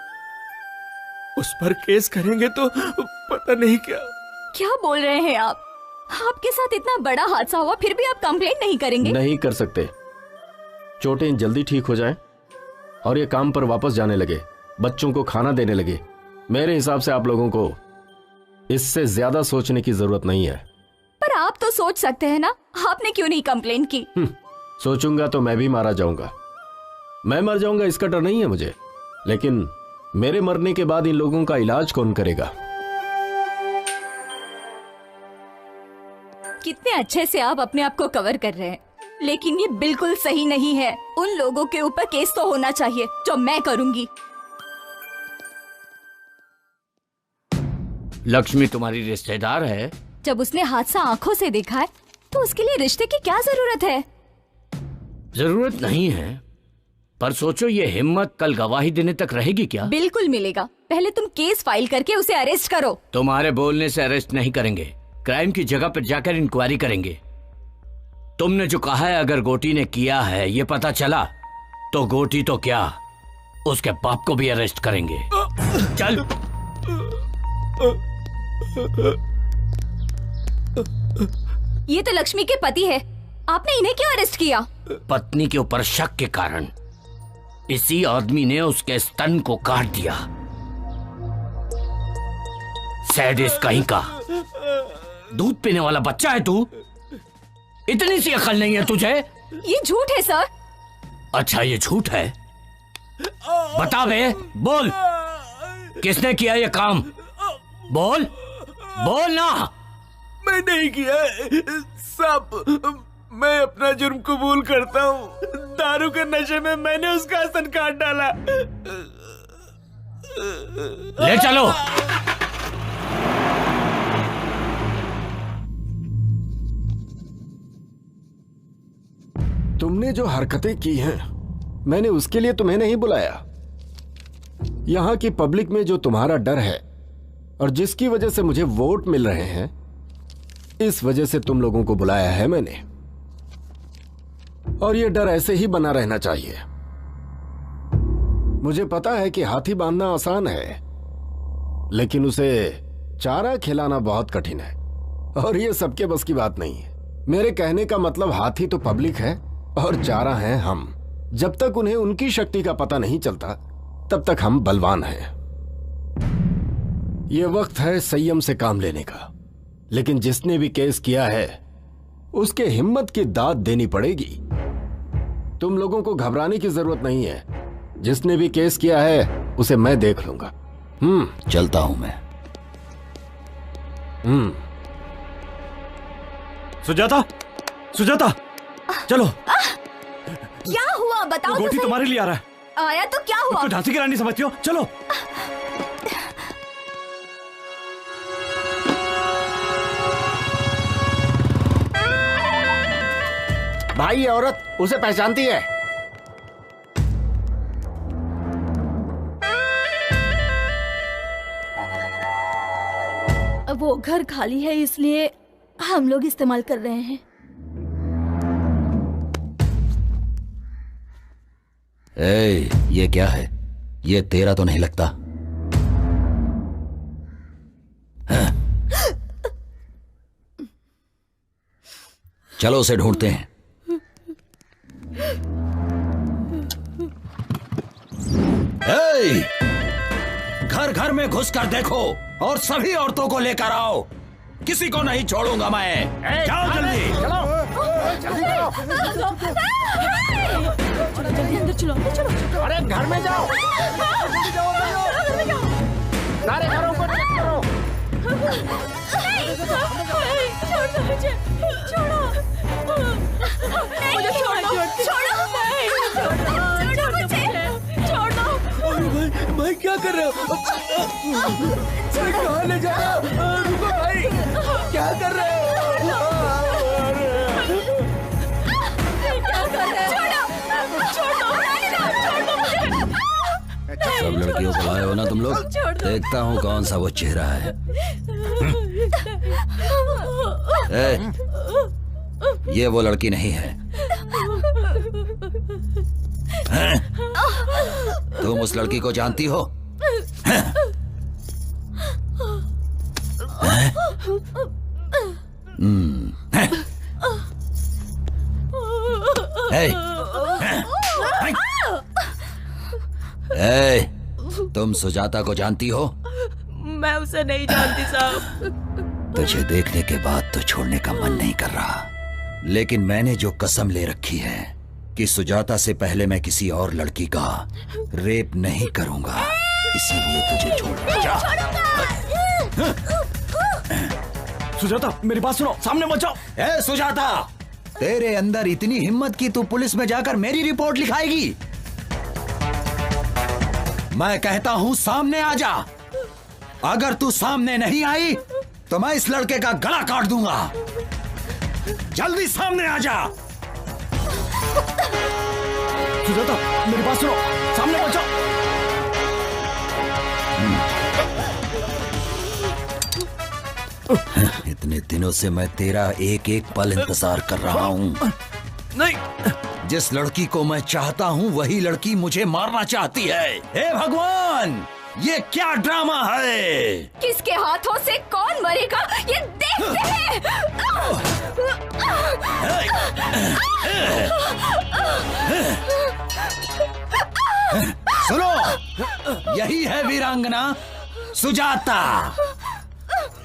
उस पर केस करेंगे तो पता नहीं क्या। क्या बोल रहे हैं आप? आपके साथ इतना बड़ा हादसा हुआ फिर भी आप कंप्लेंट नहीं करेंगे? नहीं कर सकते। चोटें जल्दी ठीक हो जाएं और ये काम पर वापस जाने लगे, बच्चों को खाना देने लगे। मेरे हिसाब से आप लोगों को इससे ज्यादा सोचने की जरूरत नहीं है। पर आप तो सोच सकते हैं ना, आपने क्यों नहीं कंप्लेंट की? सोचूंगा तो मैं भी मारा जाऊंगा। मैं मर जाऊंगा इसका डर नहीं है मुझे, लेकिन मेरे मरने के बाद इन लोगों का इलाज कौन करेगा? कितने अच्छे से आप अपने आप को कवर कर रहे हैं, लेकिन ये बिल्कुल सही नहीं है। उन लोगों के ऊपर केस तो होना चाहिए जो मैं करूंगी। लक्ष्मी तुम्हारी रिश्तेदार है। जब उसने हादसा आंखों से देखा है तो उसके लिए रिश्ते की क्या जरूरत है? जरूरत नहीं है, पर सोचो ये हिम्मत कल गवाही देने तक रहेगी क्या? बिल्कुल मिलेगा। पहले तुम केस फाइल करके उसे अरेस्ट करो। तुम्हारे बोलने से अरेस्ट नहीं करेंगे, क्राइम की जगह पर जाकर इंक्वायरी करेंगे। तुमने जो कहा है अगर गोटी ने किया है ये पता चला तो गोटी तो क्या उसके बाप को भी अरेस्ट करेंगे। चल। ये तो लक्ष्मी के पति है, आपने इन्हें क्यों अरेस्ट किया? पत्नी के ऊपर शक के कारण इसी आदमी ने उसके स्तन को काट दिया। सैडिस्ट कहीं का। दूध पीने वाला बच्चा है तू? इतनी सी अकल नहीं है तुझे? ये झूठ है सर। अच्छा ये झूठ है? बता बे, बोल किसने किया ये काम? बोल, बोल ना। मैं नहीं किया सब। मैं अपना जुर्म कबूल करता हूँ। दारू के नशे में मैंने उसका स्तन काट डाला। ले चलो। तुमने जो हरकतें की हैं, मैंने उसके लिए तुम्हें नहीं बुलाया। यहां की पब्लिक में जो तुम्हारा डर है और जिसकी वजह से मुझे वोट मिल रहे हैं, इस वजह से तुम लोगों को बुलाया है मैंने। और ये डर ऐसे ही बना रहना चाहिए। मुझे पता है कि हाथी बांधना आसान है, लेकिन उसे चारा खिलाना बहुत कठिन है, और ये सबके बस की बात नहीं है। मेरे कहने का मतलब हाथी तो पब्लिक है और चारा हैं हम। जब तक उन्हें उनकी शक्ति का पता नहीं चलता तब तक हम बलवान हैं। यह वक्त है संयम से काम लेने का, लेकिन जिसने भी केस किया है उसके हिम्मत की दाद देनी पड़ेगी। तुम लोगों को घबराने की जरूरत नहीं है। जिसने भी केस किया है उसे मैं देख लूंगा। चलता हूं मैं। सुजाता, सुजाता, चलो। क्या हुआ बताओ। गोटी तुम्हारे लिए आ रहा है। आया तो क्या हुआ? तो झांसी की रानी समझती हो? चलो। भाई ये औरत उसे पहचानती है। वो घर खाली है इसलिए हम लोग इस्तेमाल कर रहे हैं। ये क्या है? ये तेरा तो नहीं लगता। चलो उसे ढूंढते हैं। घर घर में घुसकर देखो और सभी औरतों को लेकर आओ। किसी को नहीं छोड़ूंगा मैं। जाओ जल्दी। जल्दी अंदर चलो, अंदर चलो। अरे घर में जाओ। सारे घरों को चेक करो। छोड़ो मुझे, भाई क्या कर रहे हो? कहाँ ले जा रहे हो? रुको भाई, क्या कर रहे हो? सब लड़कियों को लाए हो ना तुम लोग? देखता हूँ कौन सा वो चेहरा है। ये वो लड़की नहीं है। तुम उस लड़की को जानती हो? तुम सुजाता को जानती हो? मैं उसे नहीं जानती साहब। तुझे देखने के बाद तो छोड़ने का मन नहीं कर रहा, लेकिन मैंने जो कसम ले रखी है कि सुजाता से पहले मैं किसी और लड़की का रेप नहीं करूंगा, इसीलिए तुझे छोड़ जा। सुजाता मेरी बात सुनो, सामने मत जाओ। ए सुजाता, तेरे अंदर इतनी हिम्मत कि तू पुलिस में जाकर मेरी रिपोर्ट लिखाएगी? मैं कहता हूं सामने आ जा। अगर तू सामने नहीं आई तो मैं इस लड़के का गला काट दूंगा। जल्दी सामने आ जा। सुजाता मेरी बात सुनो, सामने मत जाओ। इतने दिनों से मैं तेरा एक एक पल इंतजार कर रहा हूँ। नहीं, जिस लड़की को मैं चाहता हूँ वही लड़की मुझे मारना चाहती है। हे भगवान, ये क्या ड्रामा है? किसके हाथों से कौन मरेगा ये देखते हैं। सुनो, यही है वीरांगना सुजाता,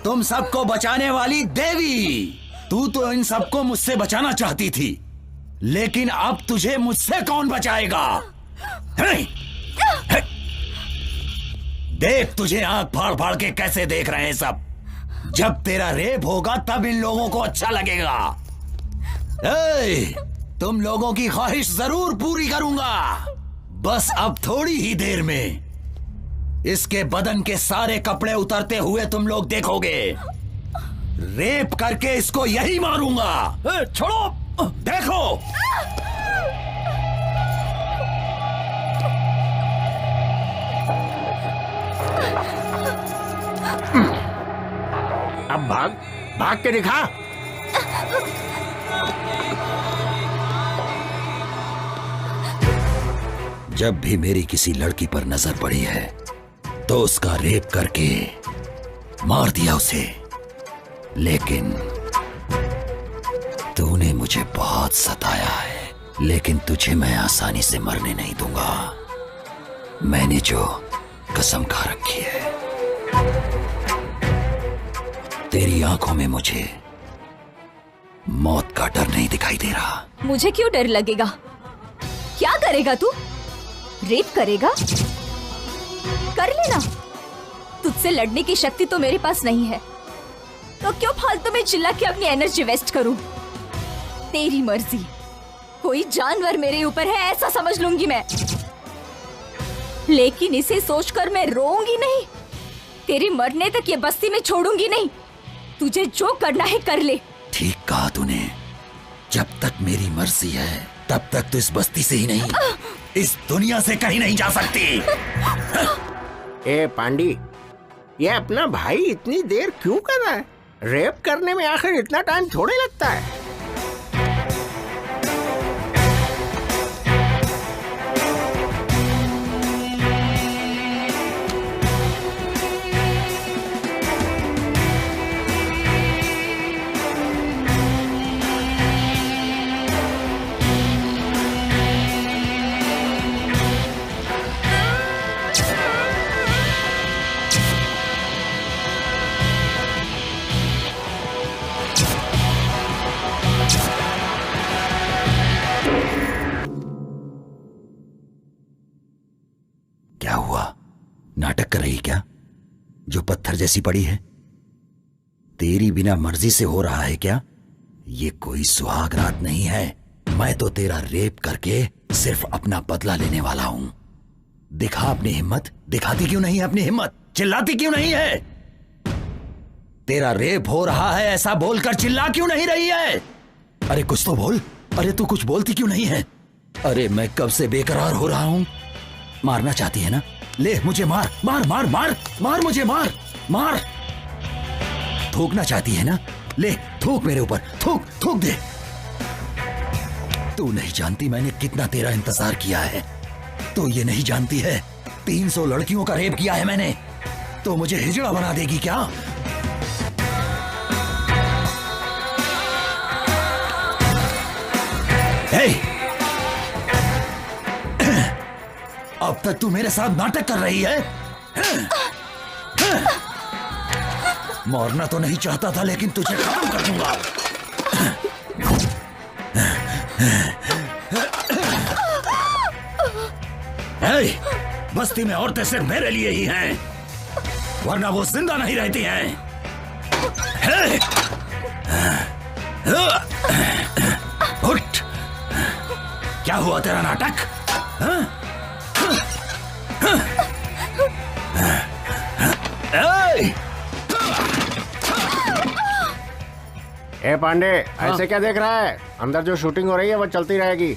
तुम सबको बचाने वाली देवी। तू तो इन सबको मुझसे बचाना चाहती थी, लेकिन अब तुझे मुझसे कौन बचाएगा? देख तुझे आंख फाड़ फाड़ के कैसे देख रहे हैं सब। जब तेरा रेप होगा तब इन लोगों को अच्छा लगेगा। तुम लोगों की ख्वाहिश जरूर पूरी करूंगा, बस अब थोड़ी ही देर में इसके बदन के सारे कपड़े उतरते हुए तुम लोग देखोगे। रेप करके इसको यही मारूंगा। छोड़ो, देखो। अब भाग, भाग के दिखा। जब भी मेरी किसी लड़की पर नजर पड़ी है तो उसका रेप करके मार दिया उसे, लेकिन तूने मुझे बहुत सताया है, लेकिन तुझे मैं आसानी से मरने नहीं दूंगा। मैंने जो कसम खा रखी है। तेरी आंखों में मुझे मौत का डर नहीं दिखाई दे रहा। मुझे क्यों डर लगेगा? क्या करेगा तू? रेप करेगा? कर लेना। तुझसे लड़ने की शक्ति तो मेरे पास नहीं है, तो क्यों फालतू में चिल्ला के अपनी एनर्जी वेस्ट करूं? तेरी मर्जी। कोई जानवर मेरे ऊपर है ऐसा समझ लूंगी मैं, लेकिन इसे सोचकर मैं रोऊंगी नहीं। तेरे मरने तक ये बस्ती में छोड़ूंगी नहीं। तुझे जो करना है कर ले। ठीक कहा तूने। जब तक मेरी मर्जी है तब तक तो इस बस्ती से ही नहीं, इस दुनिया से कहीं नहीं जा सकती। ए पांडी, ये अपना भाई इतनी देर क्यों कर रहा है? रेप करने में आखिर इतना टाइम थोड़े लगता है। क्या हुआ? नाटक कर रही क्या? जो पत्थर जैसी पड़ी है तेरी बिना मर्जी से हो रहा है क्या? ये कोई सुहाग रात नहीं है। मैं तो तेरा रेप करके सिर्फ अपना बदला लेने वाला हूं। दिखा अपनी हिम्मत। दिखाती क्यों नहीं है अपनी हिम्मत? चिल्लाती क्यों नहीं है? तेरा रेप हो रहा है ऐसा बोलकर चिल्ला क्यों नहीं रही है? अरे कुछ तो बोल। अरे तू कुछ बोलती क्यों नहीं है? अरे मैं कब से बेकरार हो रहा हूं। मारना चाहती है ना? ले मुझे मार मार मार मार मार, मुझे मार मार। थूकना चाहती है ना? ले थूक मेरे ऊपर, थूक थूक दे। तू नहीं जानती मैंने कितना तेरा इंतजार किया है। तो ये नहीं जानती है 300 लड़कियों का रेप किया है मैंने। तो मुझे हिजड़ा बना देगी क्या? अब तक तू मेरे साथ नाटक कर रही है। मरना तो नहीं चाहता था लेकिन तुझे खत्म कर दूंगा। बस्ती में औरतें सिर्फ मेरे लिए ही हैं, वरना वो जिंदा नहीं रहती हैं। उठ। क्या हुआ तेरा नाटक? ए पांडे, ऐसे क्या देख रहा है? अंदर जो शूटिंग हो रही है वो चलती रहेगी।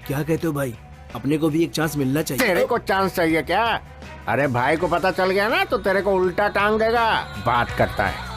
क्या कहते हो भाई? अपने को भी एक चांस मिलना चाहिए। तेरे को चांस चाहिए क्या? अरे भाई को पता चल गया ना तो तेरे को उल्टा टांग देगा। बात करता है।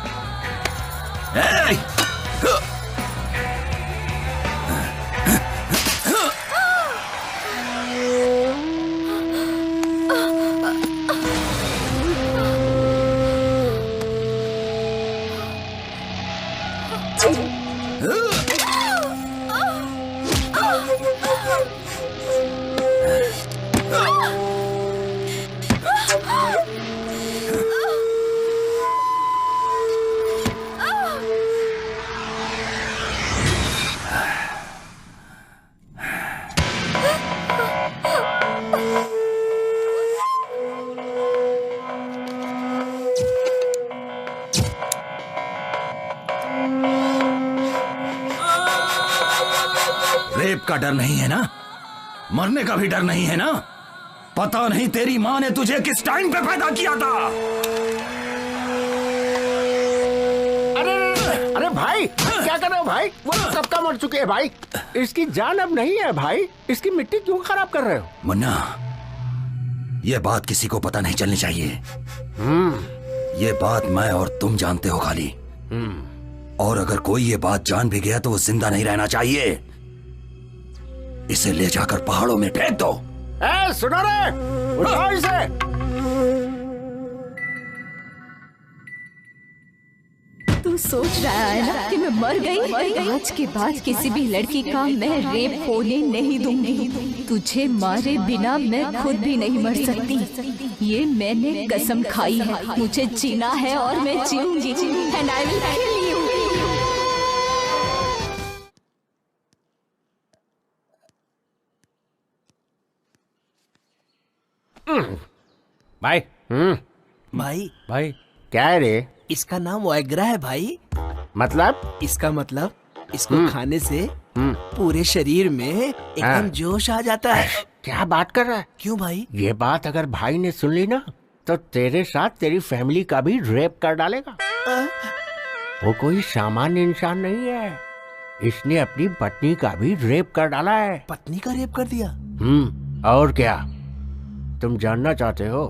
रेप का डर नहीं है ना? मरने का भी डर नहीं है ना? पता नहीं तेरी माँ ने तुझे किस टाइम पे पैदा किया था। अरे भाई क्या कर रहे हो भाई? वो कब का मर चुके हैं भाई। इसकी जान अब नहीं है भाई। इसकी मिट्टी क्यों खराब कर रहे हो? मुन्ना, ये बात किसी को पता नहीं चलनी चाहिए। ये बात मैं और तुम जानते हो खाली। और अगर कोई ये बात जान भी गया तो वो जिंदा नहीं रहना चाहिए। इसे ले जाकर पहाड़ों में फेंक दो। सुनो रे, उठाओ इसे। तू सोच रहा है ना कि मैं मर गई? आज के बाद किसी भी लड़की का मैं रेप होने नहीं दूंगी। तुझे मारे बिना मैं खुद भी नहीं मर सकती। ये मैंने कसम खाई है। मुझे जीना है और मैं जीऊंगी। And I will kill you. भाई भाई भाई क्या है रे? इसका नाम वाइग्रा है भाई। मतलब? इसका मतलब इसको खाने से पूरे शरीर में एकदम जोश आ जाता है। क्या बात कर रहा है? क्यों भाई? ये बात अगर भाई ने सुन ली ना तो तेरे साथ तेरी फैमिली का भी रेप कर डालेगा। वो कोई सामान्य इंसान नहीं है, इसने अपनी पत्नी का भी रेप कर डाला है। पत्नी का रेप कर दिया? और क्या तुम जानना चाहते हो?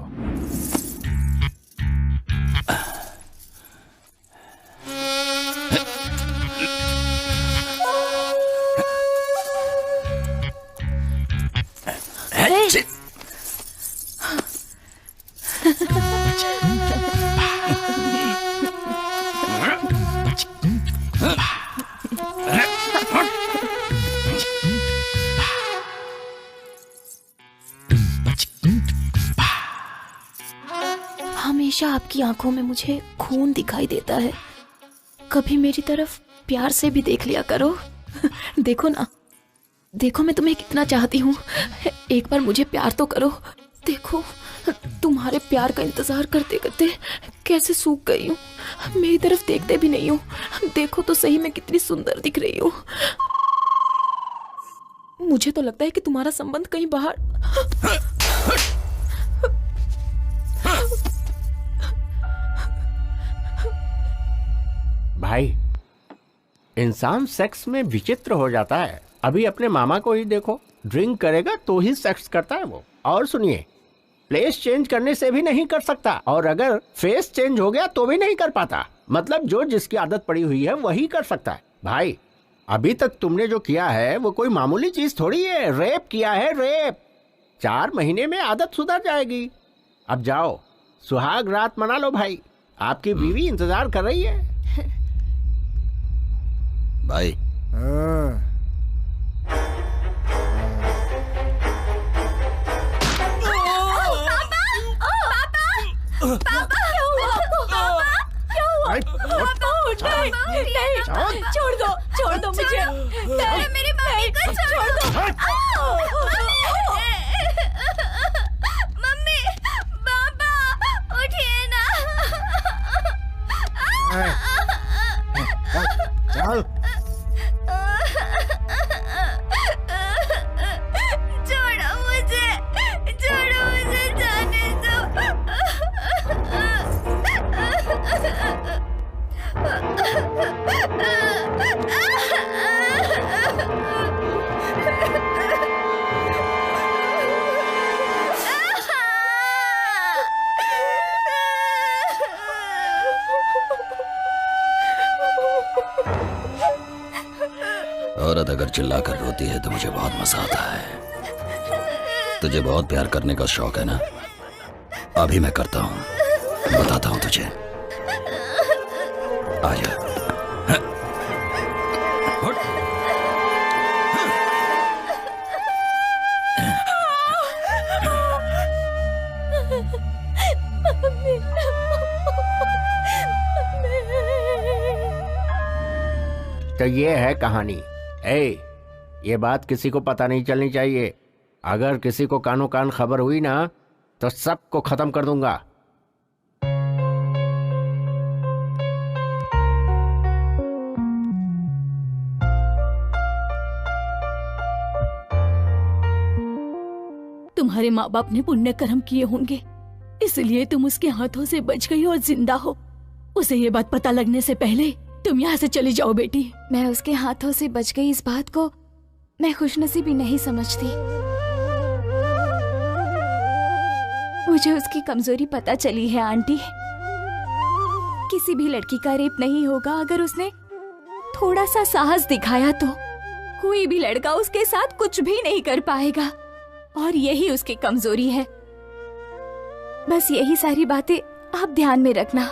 हमेशा आपकी आंखों में मुझे खून दिखाई देता है, कभी मेरी तरफ प्यार से भी देख लिया करो। देखो ना, देखो मैं तुम्हें कितना चाहती हूँ, एक बार मुझे प्यार तो करो। देखो तुम्हारे प्यार का इंतजार करते करते कैसे सूख गई हूँ, मेरी तरफ देखते भी नहीं हो। देखो तो सही मैं कितनी सुंदर दिख रही हूँ। मुझे तो लगता है कि तुम्हारा संबंध कहीं बाहर। भाई इंसान सेक्स में विचित्र हो जाता है। अभी अपने मामा को ही देखो, ड्रिंक करेगा तो ही सेक्स करता है वो। और सुनिए, प्लेस चेंज करने से भी नहीं कर सकता, और अगर फेस चेंज हो गया तो भी नहीं कर पाता। मतलब जो जिसकी आदत पड़ी हुई है वही कर सकता है। भाई अभी तक तुमने जो किया है वो कोई मामूली चीज थोड़ी है, रेप किया है, रेप। 4 महीने में आदत सुधर जाएगी। अब जाओ सुहाग रात मना लो भाई, आपकी बीवी इंतजार कर रही है। भाई छोड़ दो मुझे। मेरी मम्मी को छोड़ दो। मम्मी, पापा, उठिए ना। चल। छोड़ो मुझे जाने दो। औरत अगर चिल्लाकर रोती है तो मुझे बहुत मजा आता है। तुझे बहुत प्यार करने का शौक है ना? अभी मैं करता हूँ, बताता हूँ तुझे। आजा। तो ये है कहानी। ये बात किसी को पता नहीं चलनी चाहिए। अगर किसी को कानो कान खबर हुई ना तो सबको खत्म कर दूंगा। तुम्हारे माँ बाप ने पुण्य कर्म किए होंगे, इसलिए तुम उसके हाथों से बच गई और जिंदा हो। उसे ये बात पता लगने से पहले तुम यहाँ से चली जाओ बेटी। मैं उसके हाथों से बच गई इस बात को मैं खुशनसीबी नहीं समझती। मुझे उसकी कमजोरी पता चली है आंटी। किसी भी लड़की का रेप नहीं होगा अगर उसने थोड़ा सा साहस दिखाया तो कोई भी लड़का उसके साथ कुछ भी नहीं कर पाएगा, और यही उसकी कमजोरी है। बस यही सारी बातें आप ध्यान में रखना।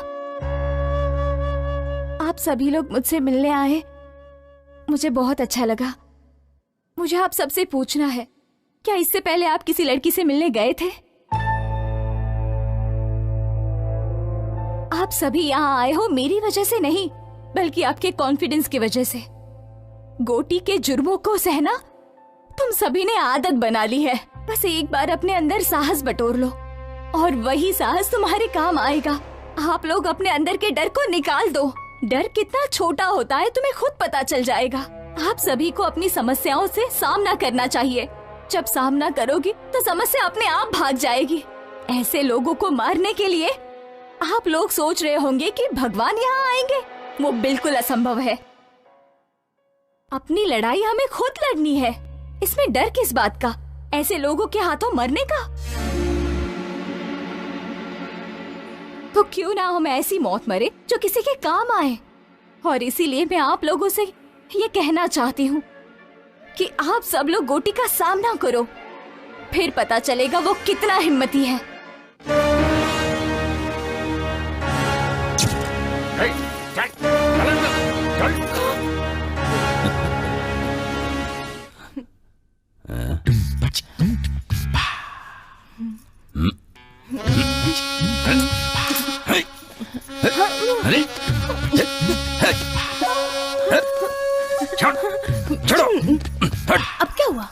आप सभी लोग मुझसे मिलने आए, मुझे बहुत अच्छा लगा। मुझे आप सबसे पूछना है, क्या इससे पहले आप किसी लड़की से मिलने गए थे? आप सभी यहाँ आए हो मेरी वजह से नहीं, बल्कि आपके कॉन्फिडेंस की वजह से। गोटी के जुर्मों को सहना तुम सभी ने आदत बना ली है। बस एक बार अपने अंदर साहस बटोर लो और वही साहस तुम्हारे काम आएगा। आप लोग अपने अंदर के डर को निकाल दो। डर कितना छोटा होता है तुम्हें खुद पता चल जाएगा। आप सभी को अपनी समस्याओं से सामना करना चाहिए। जब सामना करोगी तो समस्या अपने आप भाग जाएगी। ऐसे लोगों को मारने के लिए आप लोग सोच रहे होंगे कि भगवान यहाँ आएंगे, वो बिल्कुल असंभव है। अपनी लड़ाई हमें खुद लड़नी है, इसमें डर किस बात का, ऐसे लोगों के हाथों मरने का। तो क्यों ना हम ऐसी मौत मरे जो किसी के काम आए। और इसीलिए मैं आप लोगों से ये कहना चाहती हूँ कि आप सब लोग गोटी का सामना करो, फिर पता चलेगा वो कितना हिम्मती है। छोड़ो। अब क्या हुआ?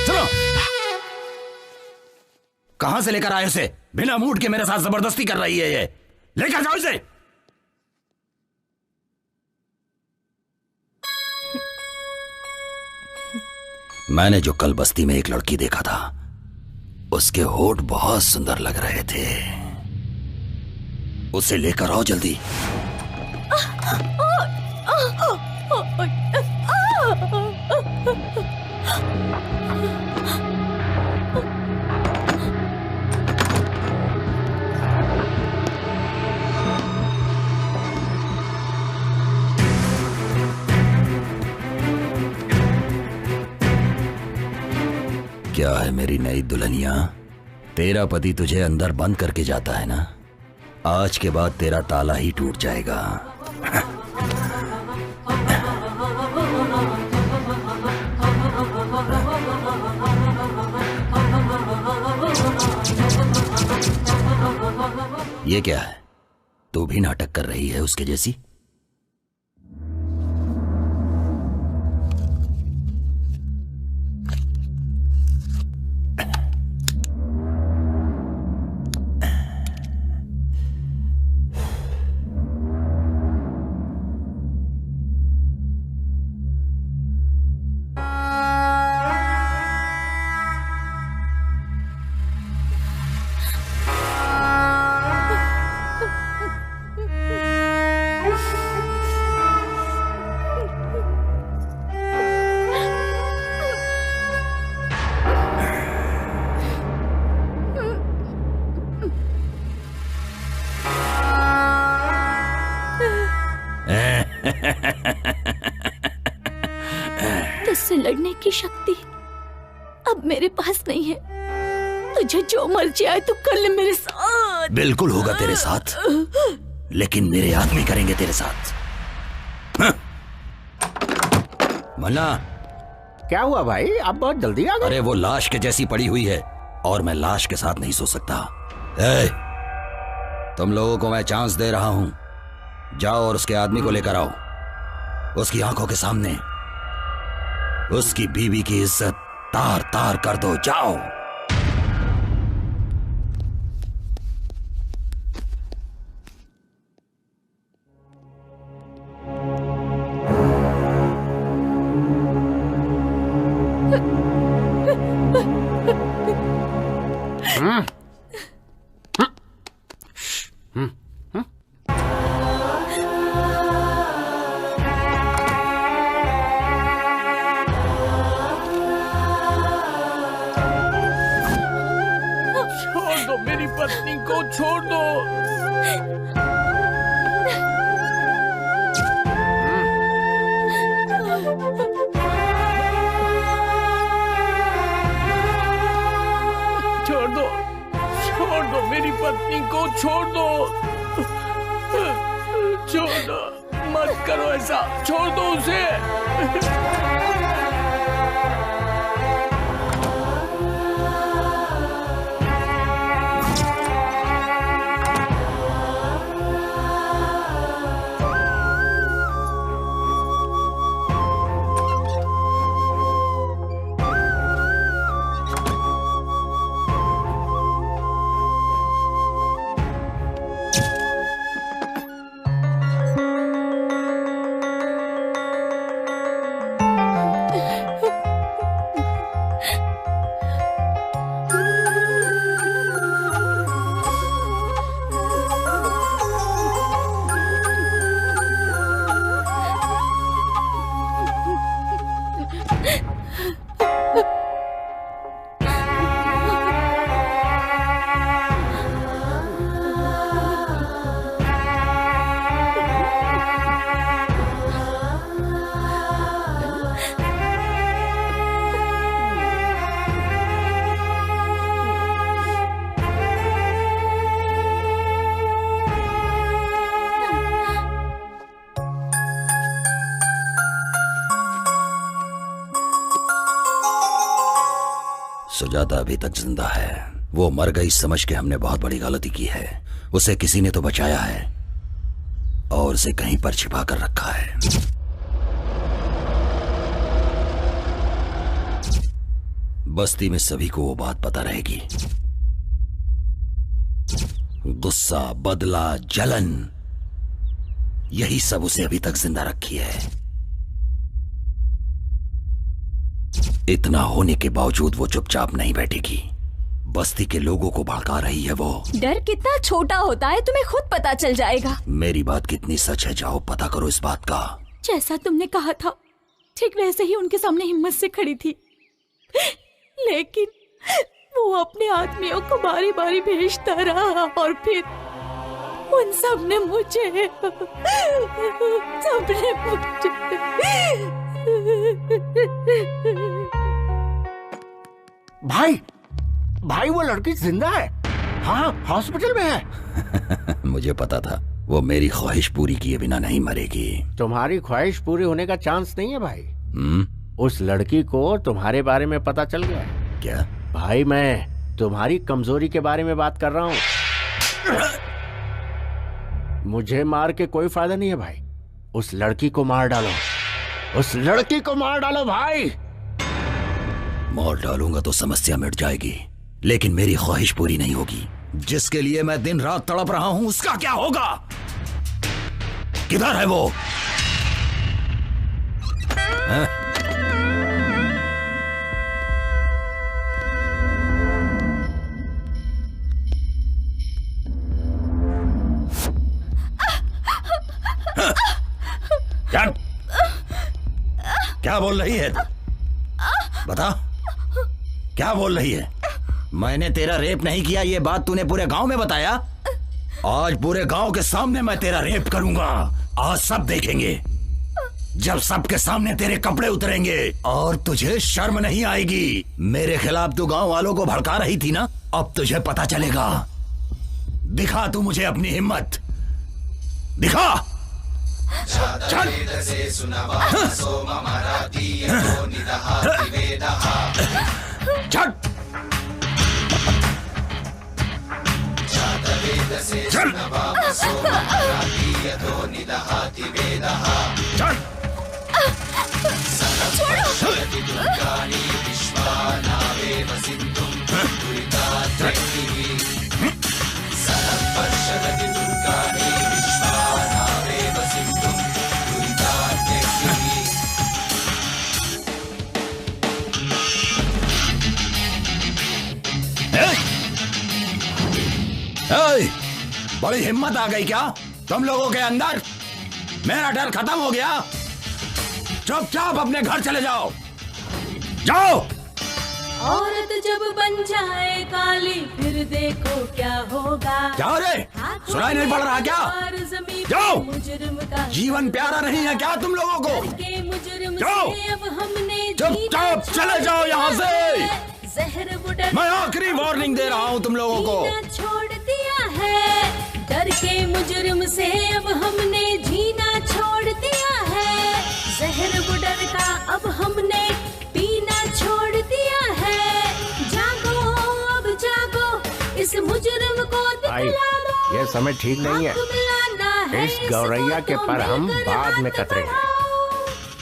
चलो, कहां से लेकर आए उसे? बिना मूड के मेरे साथ जबरदस्ती कर रही है ये। लेकर जाओ इसे। मैंने जो कल बस्ती में एक लड़की देखा था, उसके होठ बहुत सुंदर लग रहे थे। उसे लेकर आओ जल्दी। क्या है मेरी नई दुल्हनिया? तेरा पति तुझे अंदर बंद करके जाता है ना? आज के बाद तेरा ताला ही टूट जाएगा। ये क्या है? तू भी नाटक कर रही है उसके जैसी? तुझसे लड़ने की शक्ति अब मेरे पास नहीं है। तुझे जो मर्जी आए तो कर ले मेरे साथ। बिल्कुल होगा तेरे साथ, लेकिन मेरे आदमी करेंगे तेरे साथ। मन्ना, क्या हुआ भाई? आप बहुत जल्दी आ गए। अरे वो लाश के जैसी पड़ी हुई है और मैं लाश के साथ नहीं सो सकता। ए, तुम लोगों को मैं चांस दे रहा हूं, जाओ और उसके आदमी को लेकर आओ। उसकी आंखों के सामने उसकी बीवी की इज्जत तार तार कर दो। जाओ। सुजाता अभी तक जिंदा है। वो मर गई समझ के हमने बहुत बड़ी गलती की है। उसे किसी ने तो बचाया है और उसे कहीं पर छिपा कर रखा है। बस्ती में सभी को वो बात पता रहेगी। गुस्सा, बदला, जलन, यही सब उसे अभी तक जिंदा रखी है। इतना होने के बावजूद वो चुपचाप नहीं बैठेगी। बस्ती के लोगों को भड़का रही है वो। डर कितना छोटा होता है तुम्हें खुद पता चल जाएगा। मेरी बात कितनी सच है, जाओ पता करो इस बात का। जैसा तुमने कहा था ठीक वैसे ही उनके सामने हिम्मत से खड़ी थी, लेकिन वो अपने आदमियों को बारी बारी भेजता रहा और फिर उन सब ने मुझे भाई वो लड़की जिंदा है। हाँ, हॉस्पिटल में है। मुझे पता था वो मेरी ख्वाहिश पूरी किए बिना नहीं मरेगी। तुम्हारी ख्वाहिश पूरी होने का चांस नहीं है भाई। उस लड़की को तुम्हारे बारे में पता चल गया है। क्या? भाई मैं तुम्हारी कमजोरी के बारे में बात कर रहा हूँ। मुझे मार के कोई फायदा नहीं है भाई। उस लड़की को मार डालो, उस लड़की को मार डालो भाई। मार डालूंगा तो समस्या मिट जाएगी, लेकिन मेरी ख्वाहिश पूरी नहीं होगी। जिसके लिए मैं दिन रात तड़प रहा हूं उसका क्या होगा? किधर है वो? है? क्या बोल रही है? बता, क्या बोल रही है? मैंने तेरा रेप नहीं किया, ये बात तूने पूरे गांव में बताया। आज पूरे गांव के सामने मैं तेरा रेप करूंगा। आज सब देखेंगे जब सबके सामने तेरे कपड़े उतरेंगे और तुझे शर्म नहीं आएगी। मेरे खिलाफ तू गांव वालों को भड़का रही थी ना, अब तुझे पता चलेगा। दिखा तू मुझे अपनी हिम्मत, दिखा। चल। चल। चल। बड़ी हिम्मत आ गई क्या तुम लोगों के अंदर? मेरा डर खत्म हो गया। चुपचाप अपने घर चले जाओ, जाओ। औरत जब बन जाए काली फिर देखो क्या होगा। क्या रे, सुनाई नहीं पड़ रहा क्या? जाओ। जीवन प्यारा नहीं है क्या तुम लोगों को? जाओ, चुपचाप चले जाओ यहाँ से। मैं आखिरी वार्निंग दे रहा हूँ तुम लोगों को। छोड़ दिया है डर के मुजरिम से, अब हमने जीना छोड़ दिया है। जहर बुडर का अब हमने पीना छोड़ दिया है। जागो अब जागो, इस मुजरिम को दिखला दो। ये समय ठीक नहीं है। इस गौरैया के पर हम बाद में कतरेंगे।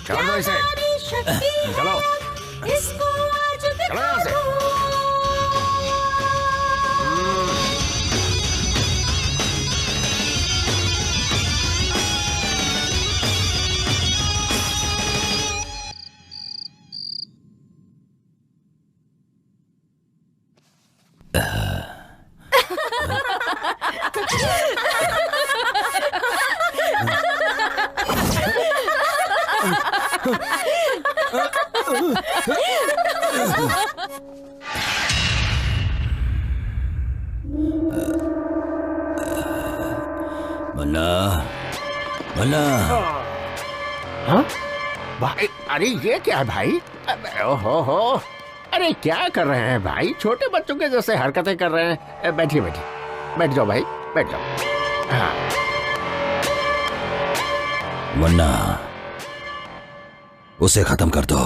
चलो इसे, चलो इसको आज चलो यहाँ से। मन्ना, मन्ना। हाँ? भाई, अरे ये क्या है भाई? ओहो हो, अरे क्या कर रहे हैं भाई? छोटे बच्चों के जैसे हरकतें कर रहे हैं। बैठिए बैठिए, बैठ जाओ भाई, बैठ जाओ। हाँ। मन्ना, उसे खत्म कर दो।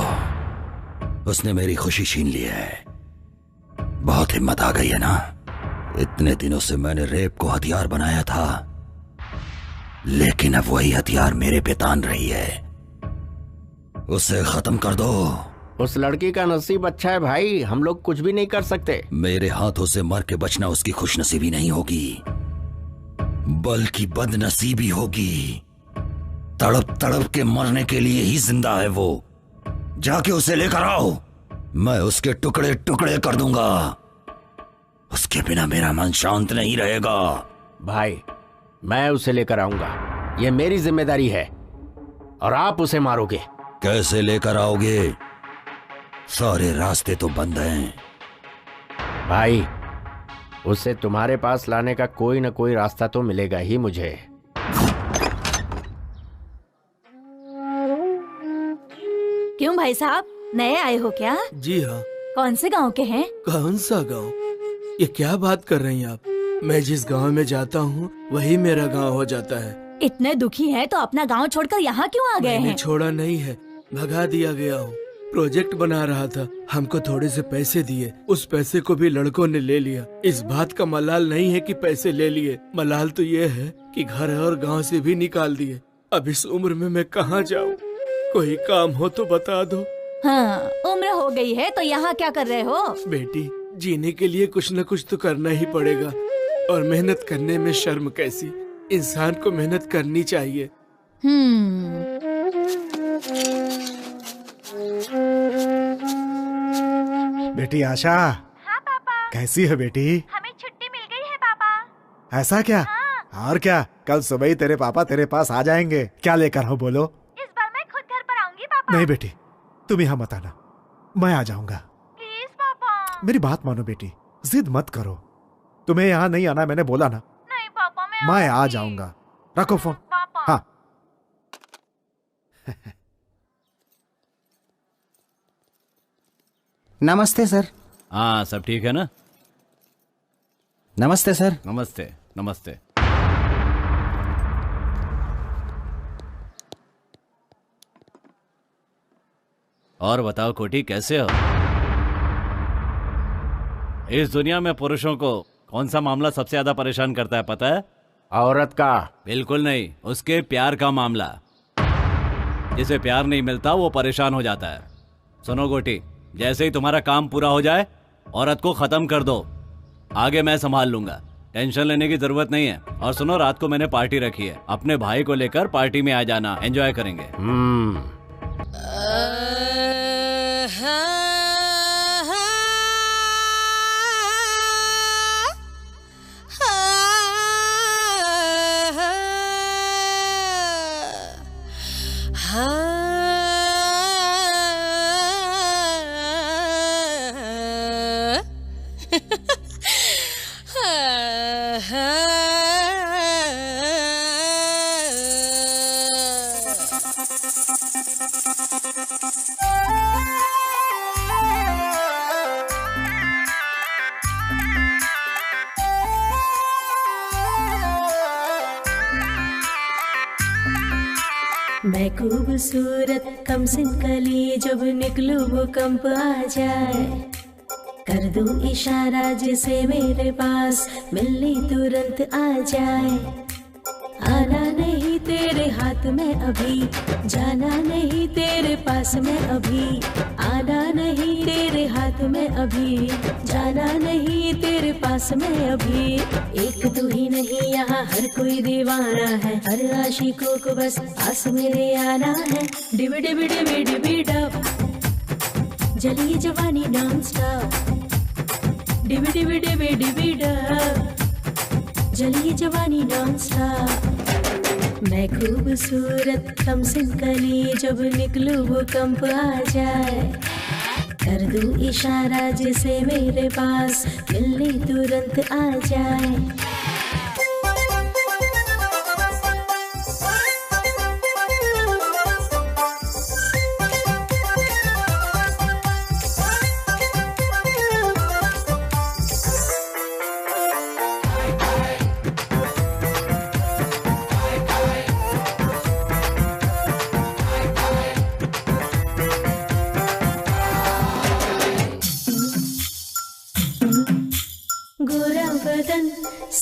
उसने मेरी खुशी छीन ली है। बहुत हिम्मत आ गई है ना। इतने दिनों से मैंने रेप को हथियार बनाया था, लेकिन अब वही हथियार मेरे पे तान रही है। उसे खत्म कर दो। उस लड़की का नसीब अच्छा है भाई, हम लोग कुछ भी नहीं कर सकते। मेरे हाथों से मर के बचना उसकी खुशनसीबी नहीं होगी, बल्कि बदनसीबी होगी। तड़प तड़प के मरने के लिए ही जिंदा है वो। जाके उसे लेकर आओ, मैं उसके टुकड़े टुकड़े कर दूंगा। उसके बिना मेरा मन शांत नहीं रहेगा। भाई मैं उसे लेकर आऊंगा, ये मेरी जिम्मेदारी है, और आप उसे मारोगे। कैसे लेकर आओगे? सारे रास्ते तो बंद हैं। भाई उसे तुम्हारे पास लाने का कोई ना कोई रास्ता तो मिलेगा ही मुझे। क्यों भाई साहब, नए आए हो क्या? जी हाँ। कौन से गांव के हैं? कौन सा गांव? ये क्या बात कर रही हैं आप? मैं जिस गांव में जाता हूँ वही मेरा गांव हो जाता है। इतने दुखी हैं तो अपना गांव छोड़कर यहाँ क्यों आ गए हैं? छोड़ा नहीं है, भगा दिया गया हूँ। प्रोजेक्ट बना रहा था, हमको थोड़े से पैसे दिए, उस पैसे को भी लड़कों ने ले लिया। इस बात का मलाल नहीं है कि पैसे ले लिए, मलाल तो ये है कि घर और गांव से भी निकाल दिए। अब इस उम्र में मैं कहाँ जाऊँ? कोई काम हो तो बता दो। हाँ, उम्र हो गई है तो यहाँ क्या कर रहे हो? बेटी, जीने के लिए कुछ न कुछ तो करना ही पड़ेगा, और मेहनत करने में शर्म कैसी? इंसान को मेहनत करनी चाहिए। बेटी आशा। हाँ पापा। कैसी है बेटी? हमें छुट्टी मिल गई है पापा। ऐसा क्या? हाँ। और क्या, कल सुबह ही तेरे पापा तेरे पास आ जाएंगे। क्या लेकर हो बोलो? इस बार मैं खुद घर पर आऊंगी पापा। नहीं बेटी, तुम यहाँ मत आना, मैं आ जाऊंगा। प्लीज पापा। मेरी बात मानो बेटी, जिद मत करो। तुम्हें यहाँ नहीं आना मैंने बोला ना। नहीं पापा, मैं आ जाऊंगा। रखो फोन। पापा। हाँ। नमस्ते सर। हाँ, सब ठीक है ना? नमस्ते सर। नमस्ते नमस्ते। और बताओ कोटी, कैसे हो? इस दुनिया में पुरुषों को कौन सा मामला सबसे ज्यादा परेशान करता है पता है? औरत का। बिल्कुल नहीं, उसके प्यार का मामला। जिसे प्यार नहीं मिलता वो परेशान हो जाता है। सुनो गोटी, जैसे ही तुम्हारा काम पूरा हो जाए औरत को खत्म कर दो, आगे मैं संभाल लूंगा। टेंशन लेने की जरूरत नहीं है। और सुनो, रात को मैंने पार्टी रखी है, अपने भाई को लेकर पार्टी में आ जाना, एंजॉय करेंगे। मैं खूबसूरत कम सिन कली, जब निकलूं भूकंप आ जाए, कर दूं इशारा जिसे मेरे पास मिलने तुरंत आ जाए। आना नहीं तेरे हाथ में अभी, जाना नहीं तेरे पास में अभी, आना नहीं तेरे हाथ में अभी, जाना नहीं तेरे पास में अभी। एक तू ही नहीं यहाँ हर कोई दीवाना है, हर आशिकों को बस पास मेरे आना है। डिबी डिबी डिबी डिबी डब, जलिए जवानी नॉन स्टॉप। डिबी डिबी डिबी डिबी डब, जलिए जवानी नॉन स्टॉप। मैं खूबसूरत कम सिन कली, जब निकलूं भूकंप आ जाए, कर दूं इशारा जिसे मेरे पास मिलने तुरंत आ जाए।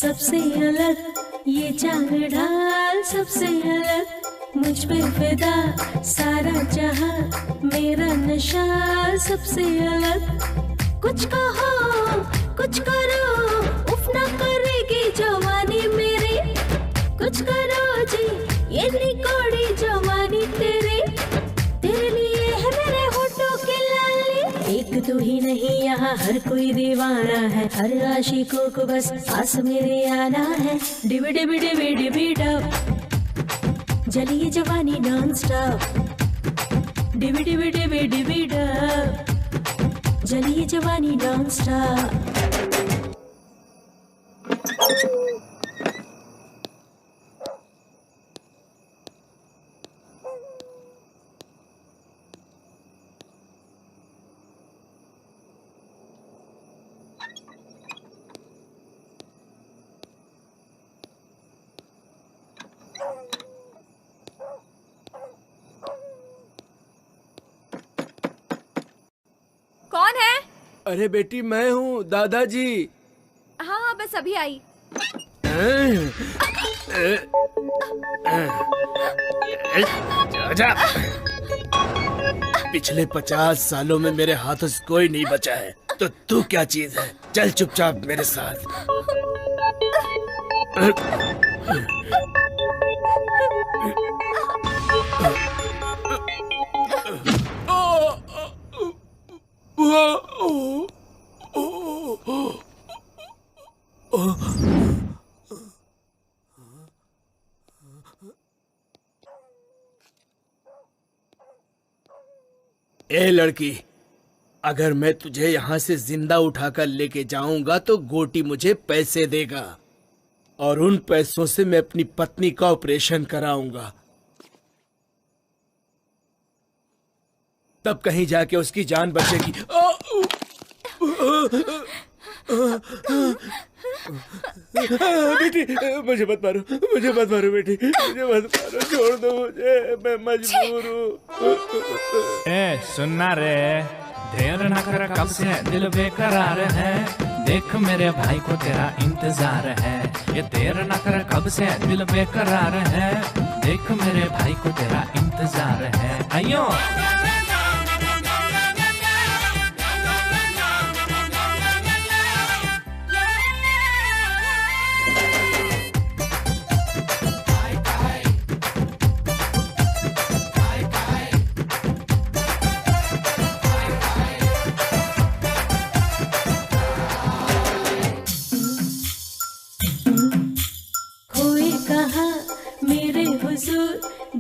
सबसे अलग ये चाल ढाल सबसे अलग मुझ पे फिदा सारा जहां मेरा नशा सबसे अलग कुछ कहो कुछ करो उफ ना करेगी जवानी मेरी कुछ करो जी ये निकोड़ी जवानी तेरे लिए है मेरे होठों की लाली एक तू ही नहीं यहाँ हर कोई दीवाना है हर आशिकों को बस पास मेरे आना है डिबी डिबी डिबी डिबी डब जलिए जवानी नॉन स्टॉप डिबी डिबी डिबी डिबी डब जलिए जवानी नॉन स्टॉप कौन है? अरे बेटी मैं हूँ दादाजी। हाँ हाँ बस अभी आई। पिछले 50 सालों में मेरे हाथों से कोई नहीं बचा है तो तू क्या चीज है? चल चुपचाप मेरे साथ। ए लड़की, अगर मैं तुझे यहाँ से जिंदा उठाकर लेके जाऊंगा तो गोटी मुझे पैसे देगा और उन पैसों से मैं अपनी पत्नी का ऑपरेशन कराऊंगा। तब कहीं जाके उसकी जान बचेगी। बेटी मुझे मत मारो, मुझे मत मारो बेटी, मुझे मत मारो, छोड़ दो मुझे, मैं मजबूर हूँ। ए सुनना रे, देर न कर कब से दिल बेकरार है, देख मेरे भाई को तेरा इंतजार है। ये देर न कर कब से दिल बेकरार है, देख मेरे भाई को तेरा इंतजार है। आइयो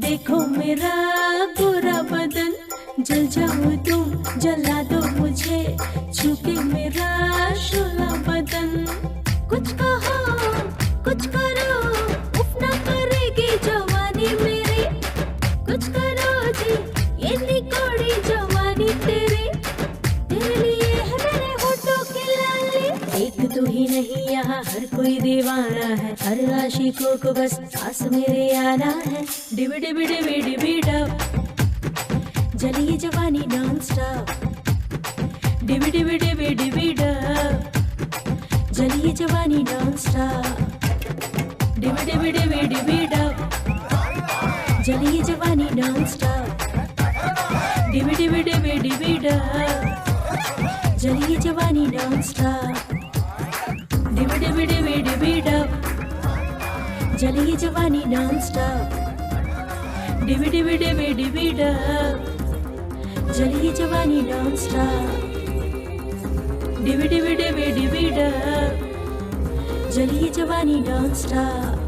देखो मेरा गोरा बदन, जल जाओ तुम जला दो मुझे, छूके मेरा शोला बदन। कुछ कहो कुछ करो, उफ ना करेगी जवानी मेरी, कुछ करो जी ये निकोड़ी जवानी तेरी, तेरे लिए है मेरे होठों की लाली। एक तू ही नहीं यहाँ हर कोई दीवाना है, हर आशिकों को बस पास मेरे आना है। डिबी डिबी डिबी डिबी डब जलिए जवानी नॉन स्टॉप, डिबी डिबी डिबी डिबी डब जलिए जवानी नॉन स्टॉप, डिबी डिबी डिबी डिबी डब जलिए जवानी नॉन स्टॉप, डिबी डिबी डिबी डिबी डब जलिए जवानी नॉन स्टॉप, डिबी डिबी डिबी डिबी डब जलिए जवानी नॉन स्टॉप, डिबी डिबी डिबी डिबी डब जलिए जवानी नॉन स्टॉप, डिबी डिबी डिबी डिबी डब जलिए जवानी नॉन स्टॉप।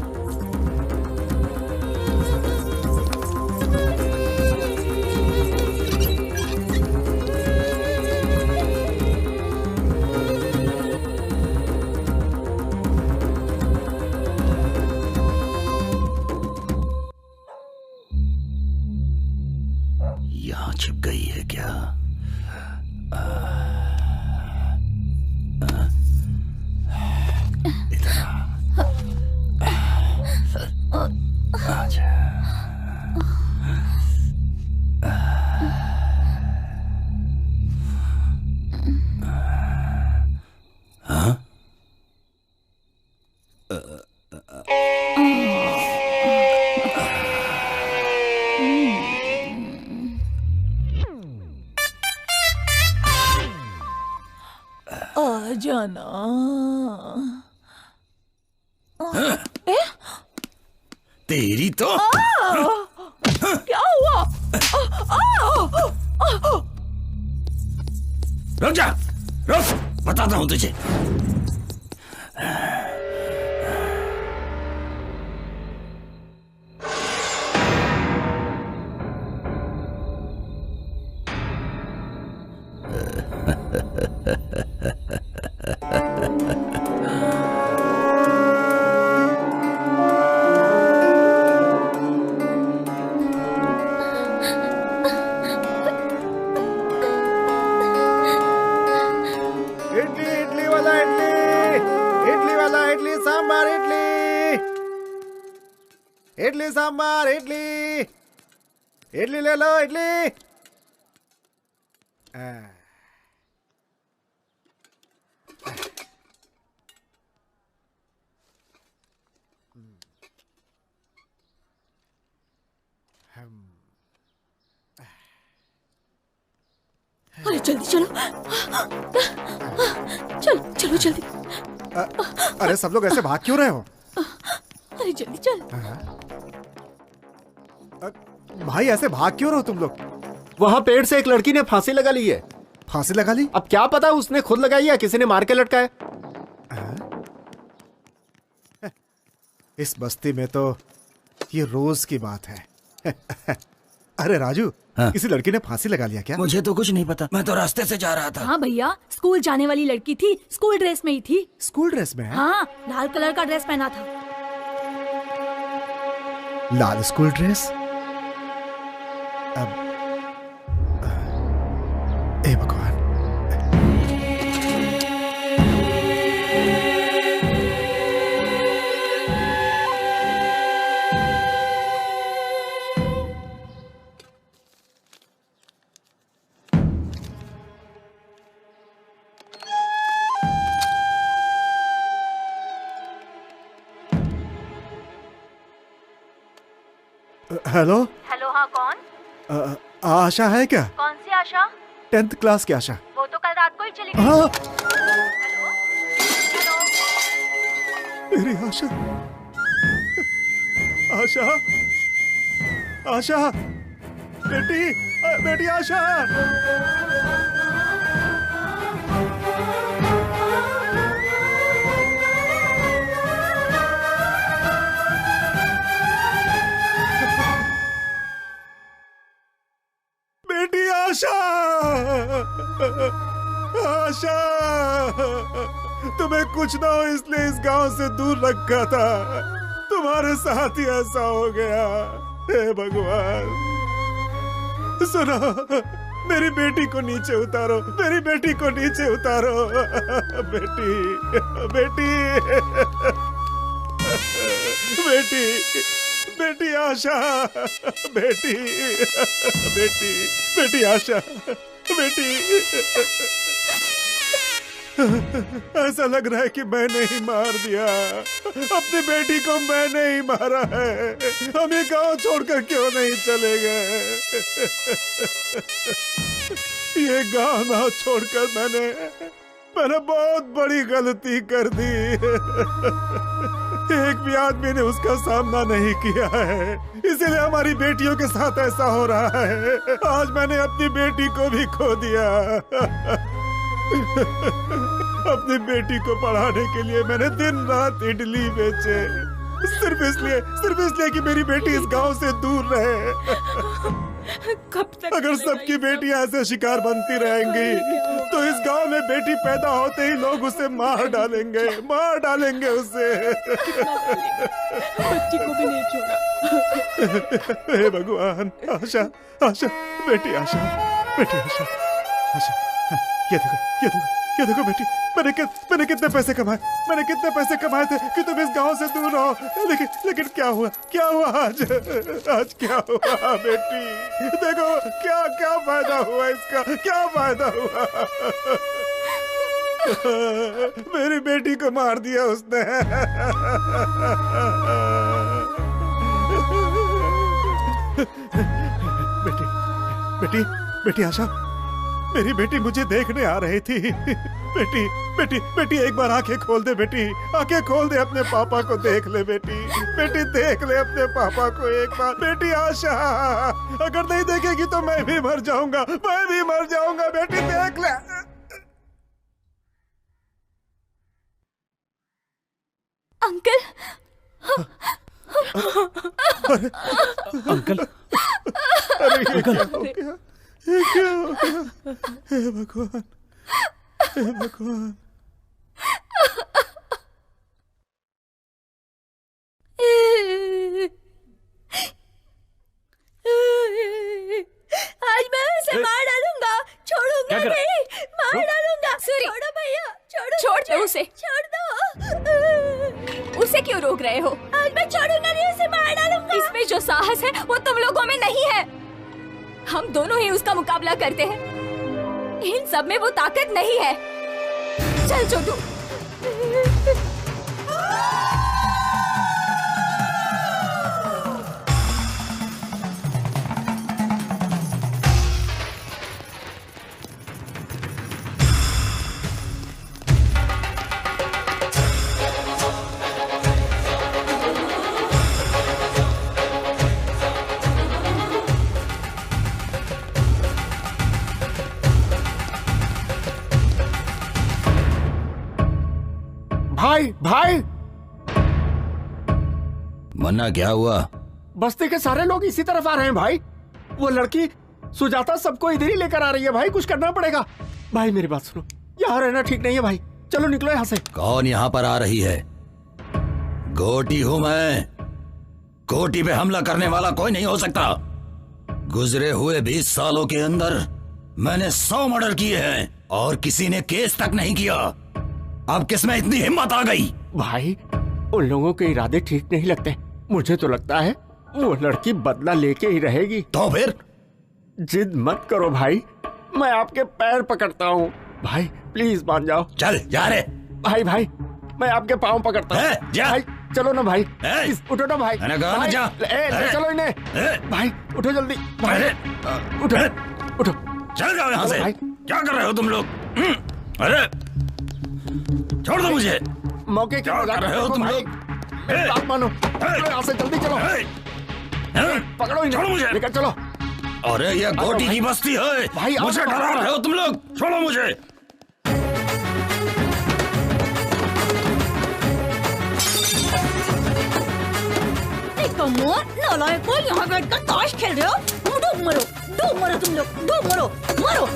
यहाँ छिप गई है क्या? इधर आजा। हाँ? जाना। तेरी तो क्या हुआ? रुक जा, रुक, बताता हूं तुझे। इडली सांबार, इडली इडली ले लो, इडली। अरे जल्दी चलो, चलो चलो जल्दी। अरे सब लोग ऐसे भाग क्यों रहे हो? अरे जल्दी चल। भाई ऐसे भाग क्यों रहे हो तुम लोग? वहाँ पेड़ से एक लड़की ने फांसी लगा ली है। फांसी लगा ली? अब क्या पता उसने खुद लगाई या किसी ने मार के लटकाया। इस बस्ती में तो ये रोज की बात है। अरे राजू, हाँ? किसी लड़की ने फांसी लगा लिया क्या? मुझे तो कुछ नहीं पता, मैं तो रास्ते से जा रहा था। हाँ भैया, स्कूल जाने वाली लड़की थी, स्कूल ड्रेस में ही थी। स्कूल ड्रेस में है? हाँ, लाल कलर का ड्रेस पहना था। लाल स्कूल ड्रेस? अब ए भगवान। हेलो हेलो, हाँ कौन? आशा है क्या? कौन सी आशा? 10th क्लास की आशा। वो तो कल रात को ही चली गई। हाँ। हेलो हेलो, मेरी आशा, आशा, आशा, बेटी, बेटी आशा। बेटी आशा, आशा, तुम्हें कुछ ना हो इसलिए इस गांव से दूर रखा था, तुम्हारे साथ ही ऐसा हो गया। हे भगवान, सुनो, मेरी बेटी को नीचे उतारो, मेरी बेटी को नीचे उतारो। बेटी, बेटी, बेटी, बेटी आशा, बेटी, बेटी, बेटी आशा, बेटी। ऐसा लग रहा है कि मैंने ही मार दिया, अपनी बेटी को मैंने ही मारा है। हम ये गांव छोड़कर क्यों नहीं चले गए? ये गांव ना छोड़कर मैंने बहुत बड़ी गलती कर दी। एक भी आदमी ने उसका सामना नहीं किया है, इसीलिए हमारी बेटियों के साथ ऐसा हो रहा है। आज मैंने अपनी बेटी को भी खो दिया। अपनी बेटी को पढ़ाने के लिए मैंने दिन रात इडली बेचे, सिर्फ इसलिए कि मेरी बेटी इस गांव से दूर रहे। कब तक अगर सबकी बेटियां ऐसे शिकार बनती रहेंगी तो इस गांव में बेटी पैदा होते ही लोग उसे मार डालेंगे उसे। बच्ची को भी नहीं छोड़ा। हे भगवान, आशा, आशा, बेटी आशा, बेटी आशा, आशा, ये देखो बेटी, मैंने कितने पैसे कमाए थे कि तुम इस गांव से दूर रहो। लेकिन क्या हुआ आज क्या हुआ बेटी? देखो क्या फायदा हुआ इसका, क्या फायदा हुआ? मेरी बेटी को मार दिया उसने। बेटी आशा, मेरी बेटी मुझे देखने आ रही थी। बेटी बेटी बेटी एक बार आंखें खोल दे बेटी, आंखें खोल दे, अपने पापा को देख ले बेटी, बेटी देख ले अपने पापा को एक बार बेटी। आशा, अगर नहीं देखेगी तो मैं भी मर जाऊंगा, मैं भी मर जाऊंगा बेटी, देख ले। अंकल अंकल अरे ये क्या हो गया, ये क्या हो गया? हे भगवान, हे भगवान। आज मैं उसे मार डालूंगा, छोड़ूंगा नहीं, मार डालूंगा। छोड़ो भैया, छोड़ दो उसे, छोड़ दो। उसे क्यों रोक रहे हो? आज मैं छोड़ूंगा नहीं, उसे मार डालूंगा। इसमें जो साहस है वो तुम लोगों में नहीं है। हम दोनों ही उसका मुकाबला करते हैं, इन सब में वो ताकत नहीं है। चल छोटू। भाई भाई, मन्ना क्या हुआ? बस्ती के सारे लोग इसी तरफ आ रहे हैं भाई। वो लड़की सुजाता सबको इधर ही लेकर आ रही है भाई, कुछ करना पड़ेगा। भाई मेरी बात सुनो, यहाँ रहना ठीक नहीं है भाई, चलो निकलो यहाँ से। कौन यहाँ पर आ रही है? गोटी हूं मैं, गोटी पे हमला करने वाला कोई नहीं हो सकता। गुजरे हुए 20 सालों के अंदर मैंने 100 मर्डर किए हैं और किसी ने केस तक नहीं किया। अब किसमें इतनी हिम्मत आ गई? भाई उन लोगों के इरादे ठीक नहीं लगते, मुझे तो लगता है वो लड़की बदला लेके ही रहेगी। तो फिर जिद मत करो भाई, मैं आपके पैर पकड़ता हूँ भाई, प्लीज मान जाओ। चल जा रे। भाई भाई मैं आपके पाँव पकड़ता हूँ भाई, चलो ना भाई, उठो ना भाई, मैंने कहा ना जा। ले चलो इन्हें भाई, उठो जल्दी भाई, उठो उठो, चल जाओ यहाँ से। क्या कर रहे हो तुम लोग? अरे छोड़ दो मुझे। मौके क्या कर रहे हो तुम लोग? बात मानो, यहाँ से जल्दी चलो, पकड़ो इन्हें, छोड़ो मुझे, लेकर चलो। अरे ये गोटी की बस्ती है भाई, मुझे डरा रहे हो तुम लोग, छोड़ो मुझे। नालायक को यहाँ बैठकर ताश खेल रहे हो? डूब मरो तुम लोग, डूब मरो, मरो।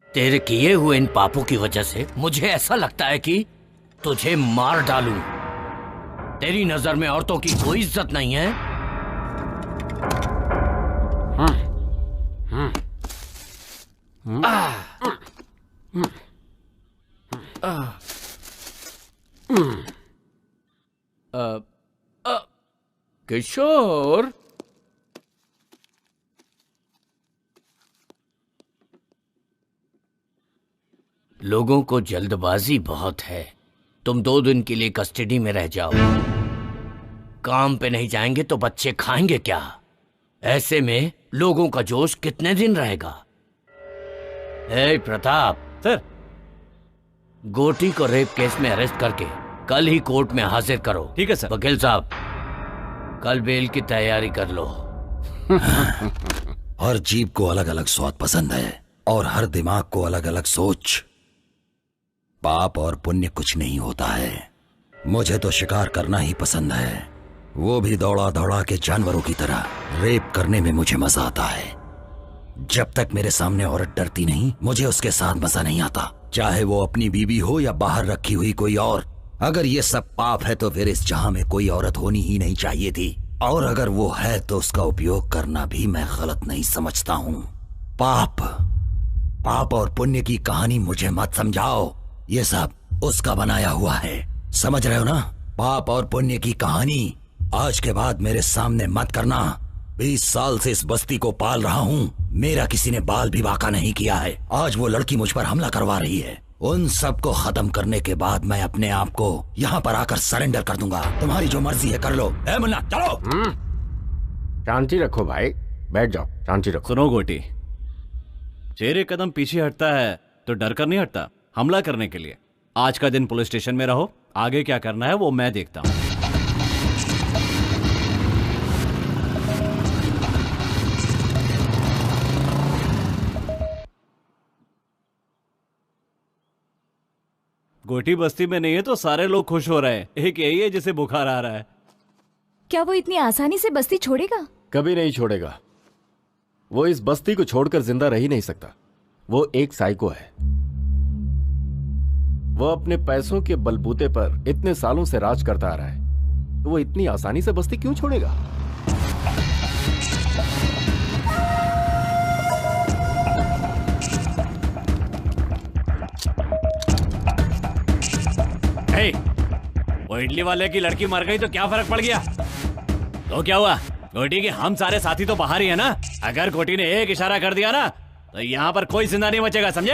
तेरे किए हुए इन पापों की वजह से मुझे ऐसा लगता है कि तुझे मार डालूं। तेरी नजर में औरतों की कोई इज्जत नहीं है। किशोर, लोगों को जल्दबाजी बहुत है। तुम 2 दिन के लिए कस्टडी में रह जाओ। काम पे नहीं जाएंगे तो बच्चे खाएंगे क्या? ऐसे में लोगों का जोश कितने दिन रहेगा? ए प्रताप सर, गोटी को रेप केस में अरेस्ट करके कल ही कोर्ट में हाजिर करो। ठीक है सर। वकील साहब, कल बेल की तैयारी कर लो। हर जीभ को अलग अलग स्वाद पसंद है और हर दिमाग को अलग अलग सोच। पाप और पुण्य कुछ नहीं होता है। मुझे तो शिकार करना ही पसंद है, वो भी दौड़ा दौड़ा के जानवरों की तरह। रेप करने में मुझे मजा आता है। जब तक मेरे सामने औरत डरती नहीं, मुझे उसके साथ मजा नहीं आता, चाहे वो अपनी बीवी हो या बाहर रखी हुई कोई और। अगर ये सब पाप है तो फिर इस जहां में कोई औरत होनी ही नहीं चाहिए थी, और अगर वो है तो उसका उपयोग करना भी मैं गलत नहीं समझता हूँ। पाप और पुण्य की कहानी मुझे मत समझाओ, ये सब उसका बनाया हुआ है। समझ रहे हो ना? पाप और पुण्य की कहानी आज के बाद मेरे सामने मत करना। 20 साल से इस बस्ती को पाल रहा हूँ, मेरा किसी ने बाल भी बांका नहीं किया है। आज वो लड़की मुझ पर हमला करवा रही है। उन सब को खत्म करने के बाद मैं अपने आप को यहाँ पर आकर सरेंडर कर दूंगा। तुम्हारी जो मर्जी है कर लो। ए मुन्ना, चलो। शांति रखो भाई, बैठ जाओ, शांति रखो। सुनो गोटी, शेर एक कदम पीछे हटता है तो डर कर नहीं हटता, हमला करने के लिए। आज का दिन पुलिस स्टेशन में रहो, आगे क्या करना है वो मैं देखता हूँ। गोटी बस्ती में नहीं है तो सारे लोग खुश हो रहे हैं। एक यही है जिसे बुखार आ रहा है। क्या वो इतनी आसानी से बस्ती छोड़ेगा? कभी नहीं छोड़ेगा। वो इस बस्ती को छोड़कर जिंदा रह ही नहीं सकता। वो एक साइको है। वो अपने पैसों के बलबूते पर इतने सालों से राज करता आ रहा है, तो वो इतनी आसानी से बस्ती क्यों छोड़ेगा? वो इडली वाले की लड़की मर गई तो क्या फर्क पड़ गया? तो क्या हुआ? गोटी के हम सारे साथी तो बाहर ही है ना। अगर गोटी ने एक इशारा कर दिया ना तो यहाँ पर कोई जिंदा नहीं बचेगा, समझे?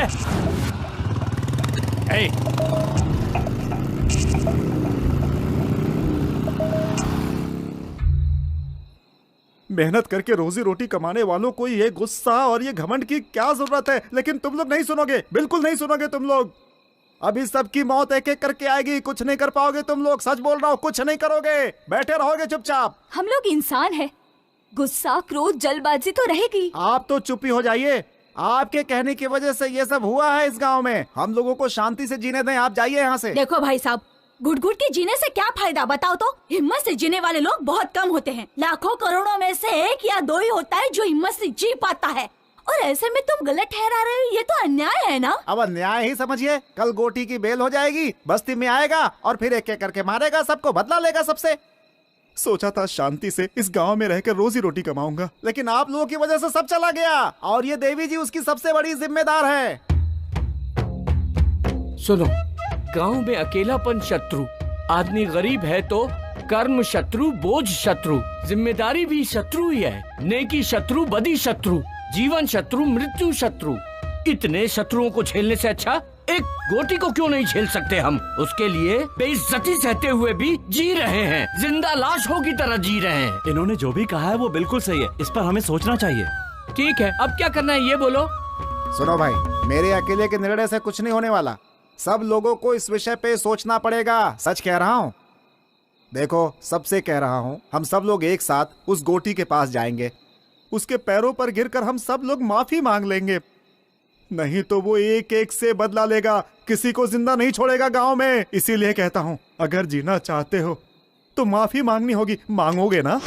मेहनत करके रोजी रोटी कमाने वालों को ये गुस्सा और ये घमंड की क्या जरूरत है? लेकिन तुम लोग नहीं सुनोगे, बिल्कुल नहीं सुनोगे तुम लोग। अभी सबकी मौत एक एक करके आएगी, कुछ नहीं कर पाओगे तुम लोग। सच बोल रहा हूँ, कुछ नहीं करोगे, बैठे रहोगे चुपचाप। हम लोग इंसान हैं, गुस्सा क्रोध जल्दबाजी तो रहेगी। आप तो चुप ही हो जाइए। आपके कहने की वजह से ये सब हुआ है इस गांव में। हम लोगों को शांति से जीने दें, आप जाइए यहाँ से। देखो भाई साहब, घुट घुट के जीने से क्या फायदा बताओ तो? हिम्मत से जीने वाले लोग बहुत कम होते हैं। लाखों करोड़ों में से 1 या 2 ही होता है जो हिम्मत से जी पाता है, और ऐसे में तुम गलत ठहरा रहे हो। ये तो अन्याय है ना? अब अन्याय ही समझिए। कल गोटी की बेल हो जाएगी, बस्ती में आएगा और फिर एक एक करके मारेगा सबको, बदला लेगा सबसे। सोचा था शांति से इस गांव में रहकर रोजी रोटी कमाऊंगा, लेकिन आप लोगों की वजह से सब चला गया, और ये देवी जी उसकी सबसे बड़ी जिम्मेदार है। सुनो, गांव में अकेलापन शत्रु, आदमी गरीब है तो कर्म शत्रु, बोझ शत्रु, जिम्मेदारी भी शत्रु ही है। नेकी शत्रु, बदी शत्रु, जीवन शत्रु, मृत्यु शत्रु। इतने शत्रुओं को झेलने से अच्छा एक गोटी को क्यों नहीं झेल सकते हम? उसके लिए बेइज्जती सहते हुए भी जी रहे हैं, जिंदा लाशों की तरह जी रहे हैं। इन्होंने जो भी कहा है वो बिल्कुल सही है, इस पर हमें सोचना चाहिए। ठीक है, अब क्या करना है ये बोलो। सुनो भाई, मेरे अकेले के निर्णय से कुछ नहीं होने वाला। सब लोगों को इस विषय पे सोचना पड़ेगा। सच कह रहा हूँ, देखो सबसे कह रहा हूँ, हम सब लोग एक साथ उस गोटी के पास जाएंगे। उसके पैरों पर गिरकर हम सब लोग माफी मांग लेंगे, नहीं तो वो एक एक से बदला लेगा, किसी को जिंदा नहीं छोड़ेगा गांव में। इसीलिए कहता हूँ, अगर जीना चाहते हो तो माफी मांगनी होगी। मांगोगे ना?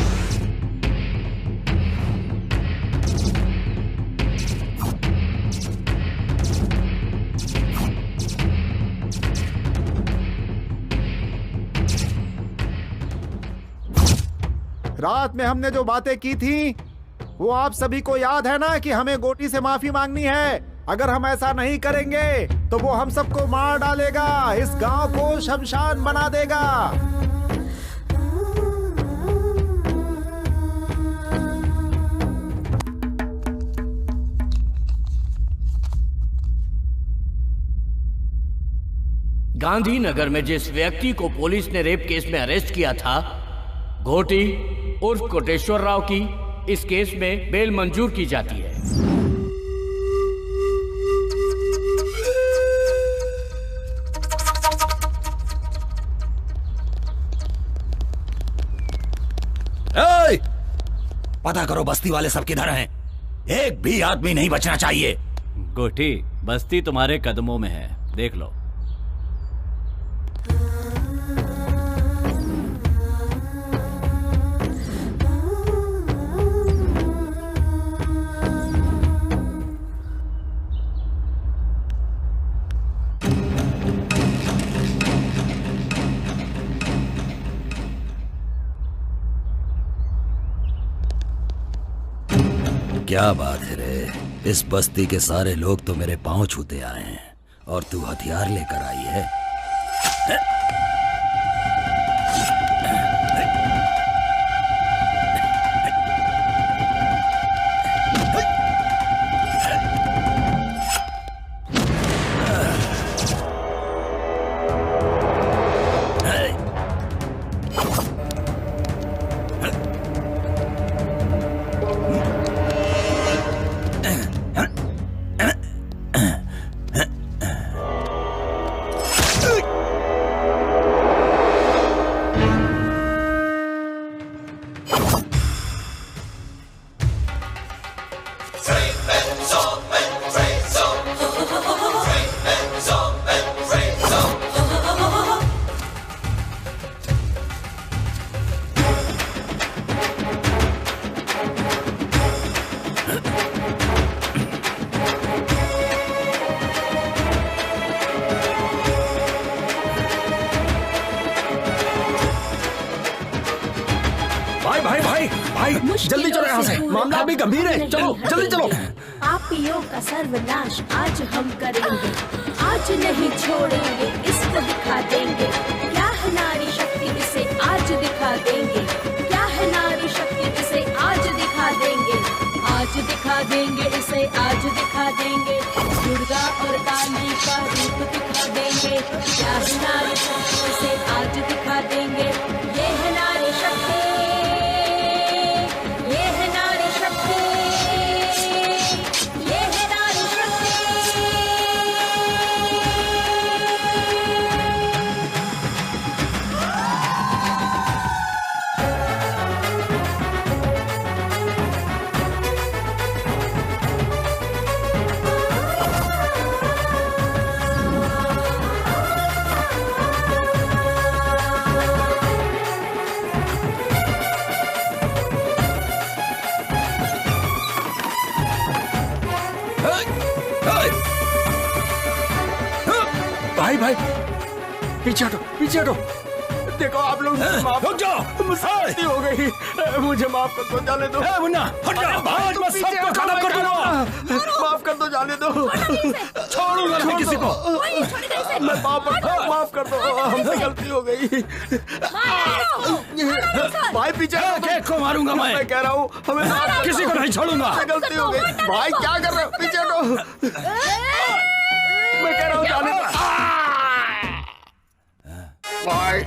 रात में हमने जो बातें की थी वो आप सभी को याद है ना, कि हमें गोटी से माफी मांगनी है। अगर हम ऐसा नहीं करेंगे तो वो हम सबको मार डालेगा, इस गांव को शमशान बना देगा। गांधीनगर में जिस व्यक्ति को पुलिस ने रेप केस में अरेस्ट किया था, गोटी उर्फ कोटेश्वर राव की इस केस में बेल मंजूर की जाती है। ए! पता करो बस्ती वाले सब किधर हैं। एक भी आदमी नहीं बचना चाहिए। कोठी, बस्ती तुम्हारे कदमों में है, देख लो। क्या बात है रे, इस बस्ती के सारे लोग तो मेरे पांव छूते आए हैं और तू हथियार लेकर आई है। जल्दी चलो यहाँ से, मामला अभी गंभीर है। चलो जल्दी चलो। पापियों का सर्वनाश आज हम करेंगे, आज नहीं छोड़ेंगे, इसको दिखा देंगे क्या है नारी शक्ति, इसे आज दिखा देंगे क्या है नारी शक्ति, इसे आज दिखा देंगे, आज दिखा देंगे, इसे आज दिखा देंगे, दुर्गा और काली का रूप दिखा देंगे क्या है नारी शक्ति, इसे आज दिखा देंगे, ये है नारी शक्ति, भाई पीछे हटो, पीछे हटो। देखो आप लोग रुक जाओ, मुझसे हो गई, मुझे माफ कर दो, जाने दो। मुन्ना हट जा, आज मैं सबको खत्म कर दूंगा। माफ कर दो, जाने दो, छोड़ूंगा नहीं किसी को। मैं माफ कर दो, हमसे गलती हो गई। भाई पीछे केक को मारूंगा मैं कह रहा हूँ, हमें किसी को नहीं छोड़ूंगा। गलती हो गई भाई, क्या कर रहे हो, पीछे हटो। मैं कह रहा हूँ जाने दो भाई।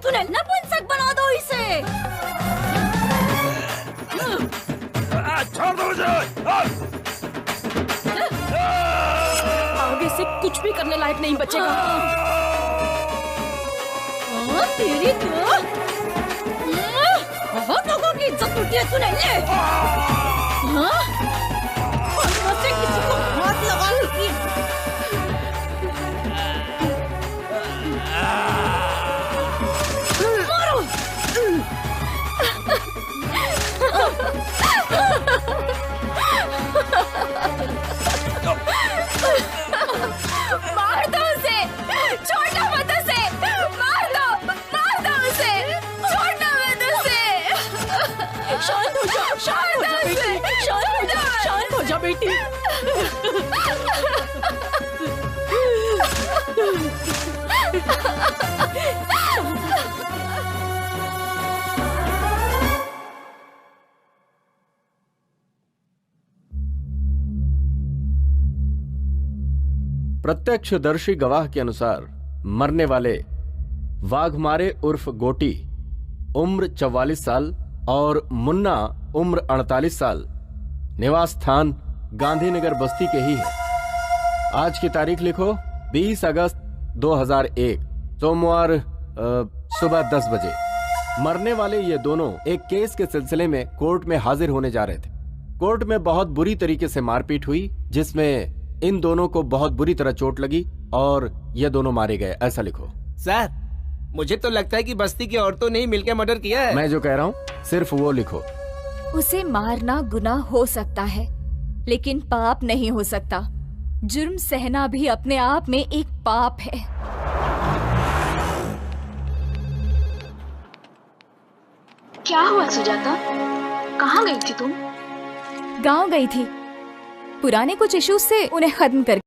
तूने नपुंसक बना दो इसे। छोड़ दो मुझे। आगे से कुछ भी करने लायक नहीं बचेगा। तेरी तो बहुत लोगों की इज्जत लूटी है तूने। मुझसे किसी को हाथ लगा ली। मार दो उसे, छोड़ना मत उसे। प्रत्यक्षदर्शी गवाह के अनुसार मरने वाले वाघमारे उर्फ गोटी उम्र 44 साल और मुन्ना उम्र 48 साल निवास स्थान गांधीनगर बस्ती के ही है। आज की तारीख लिखो 20 अगस्त 2001 सोमवार सुबह 10 बजे। मरने वाले ये दोनों एक केस के सिलसिले में कोर्ट में हाजिर होने जा रहे थे। कोर्ट में बहुत बुरी तरीके से मारपीट हुई जिसमें इन दोनों को बहुत बुरी तरह चोट लगी और ये दोनों मारे गए, ऐसा लिखो। सर, मुझे तो लगता है कि बस्ती की औरतों ने ही मिलकर मर्डर किया है। मैं जो कह रहा हूँ सिर्फ वो लिखो। उसे मारना गुनाह हो सकता है लेकिन पाप नहीं हो सकता। जुर्म सहना भी अपने आप में एक पाप है। क्या हुआ सुजाता? कहाँ गई थी तुम? गांव गई थी, पुराने कुछ इश्यूज से उन्हें खत्म कर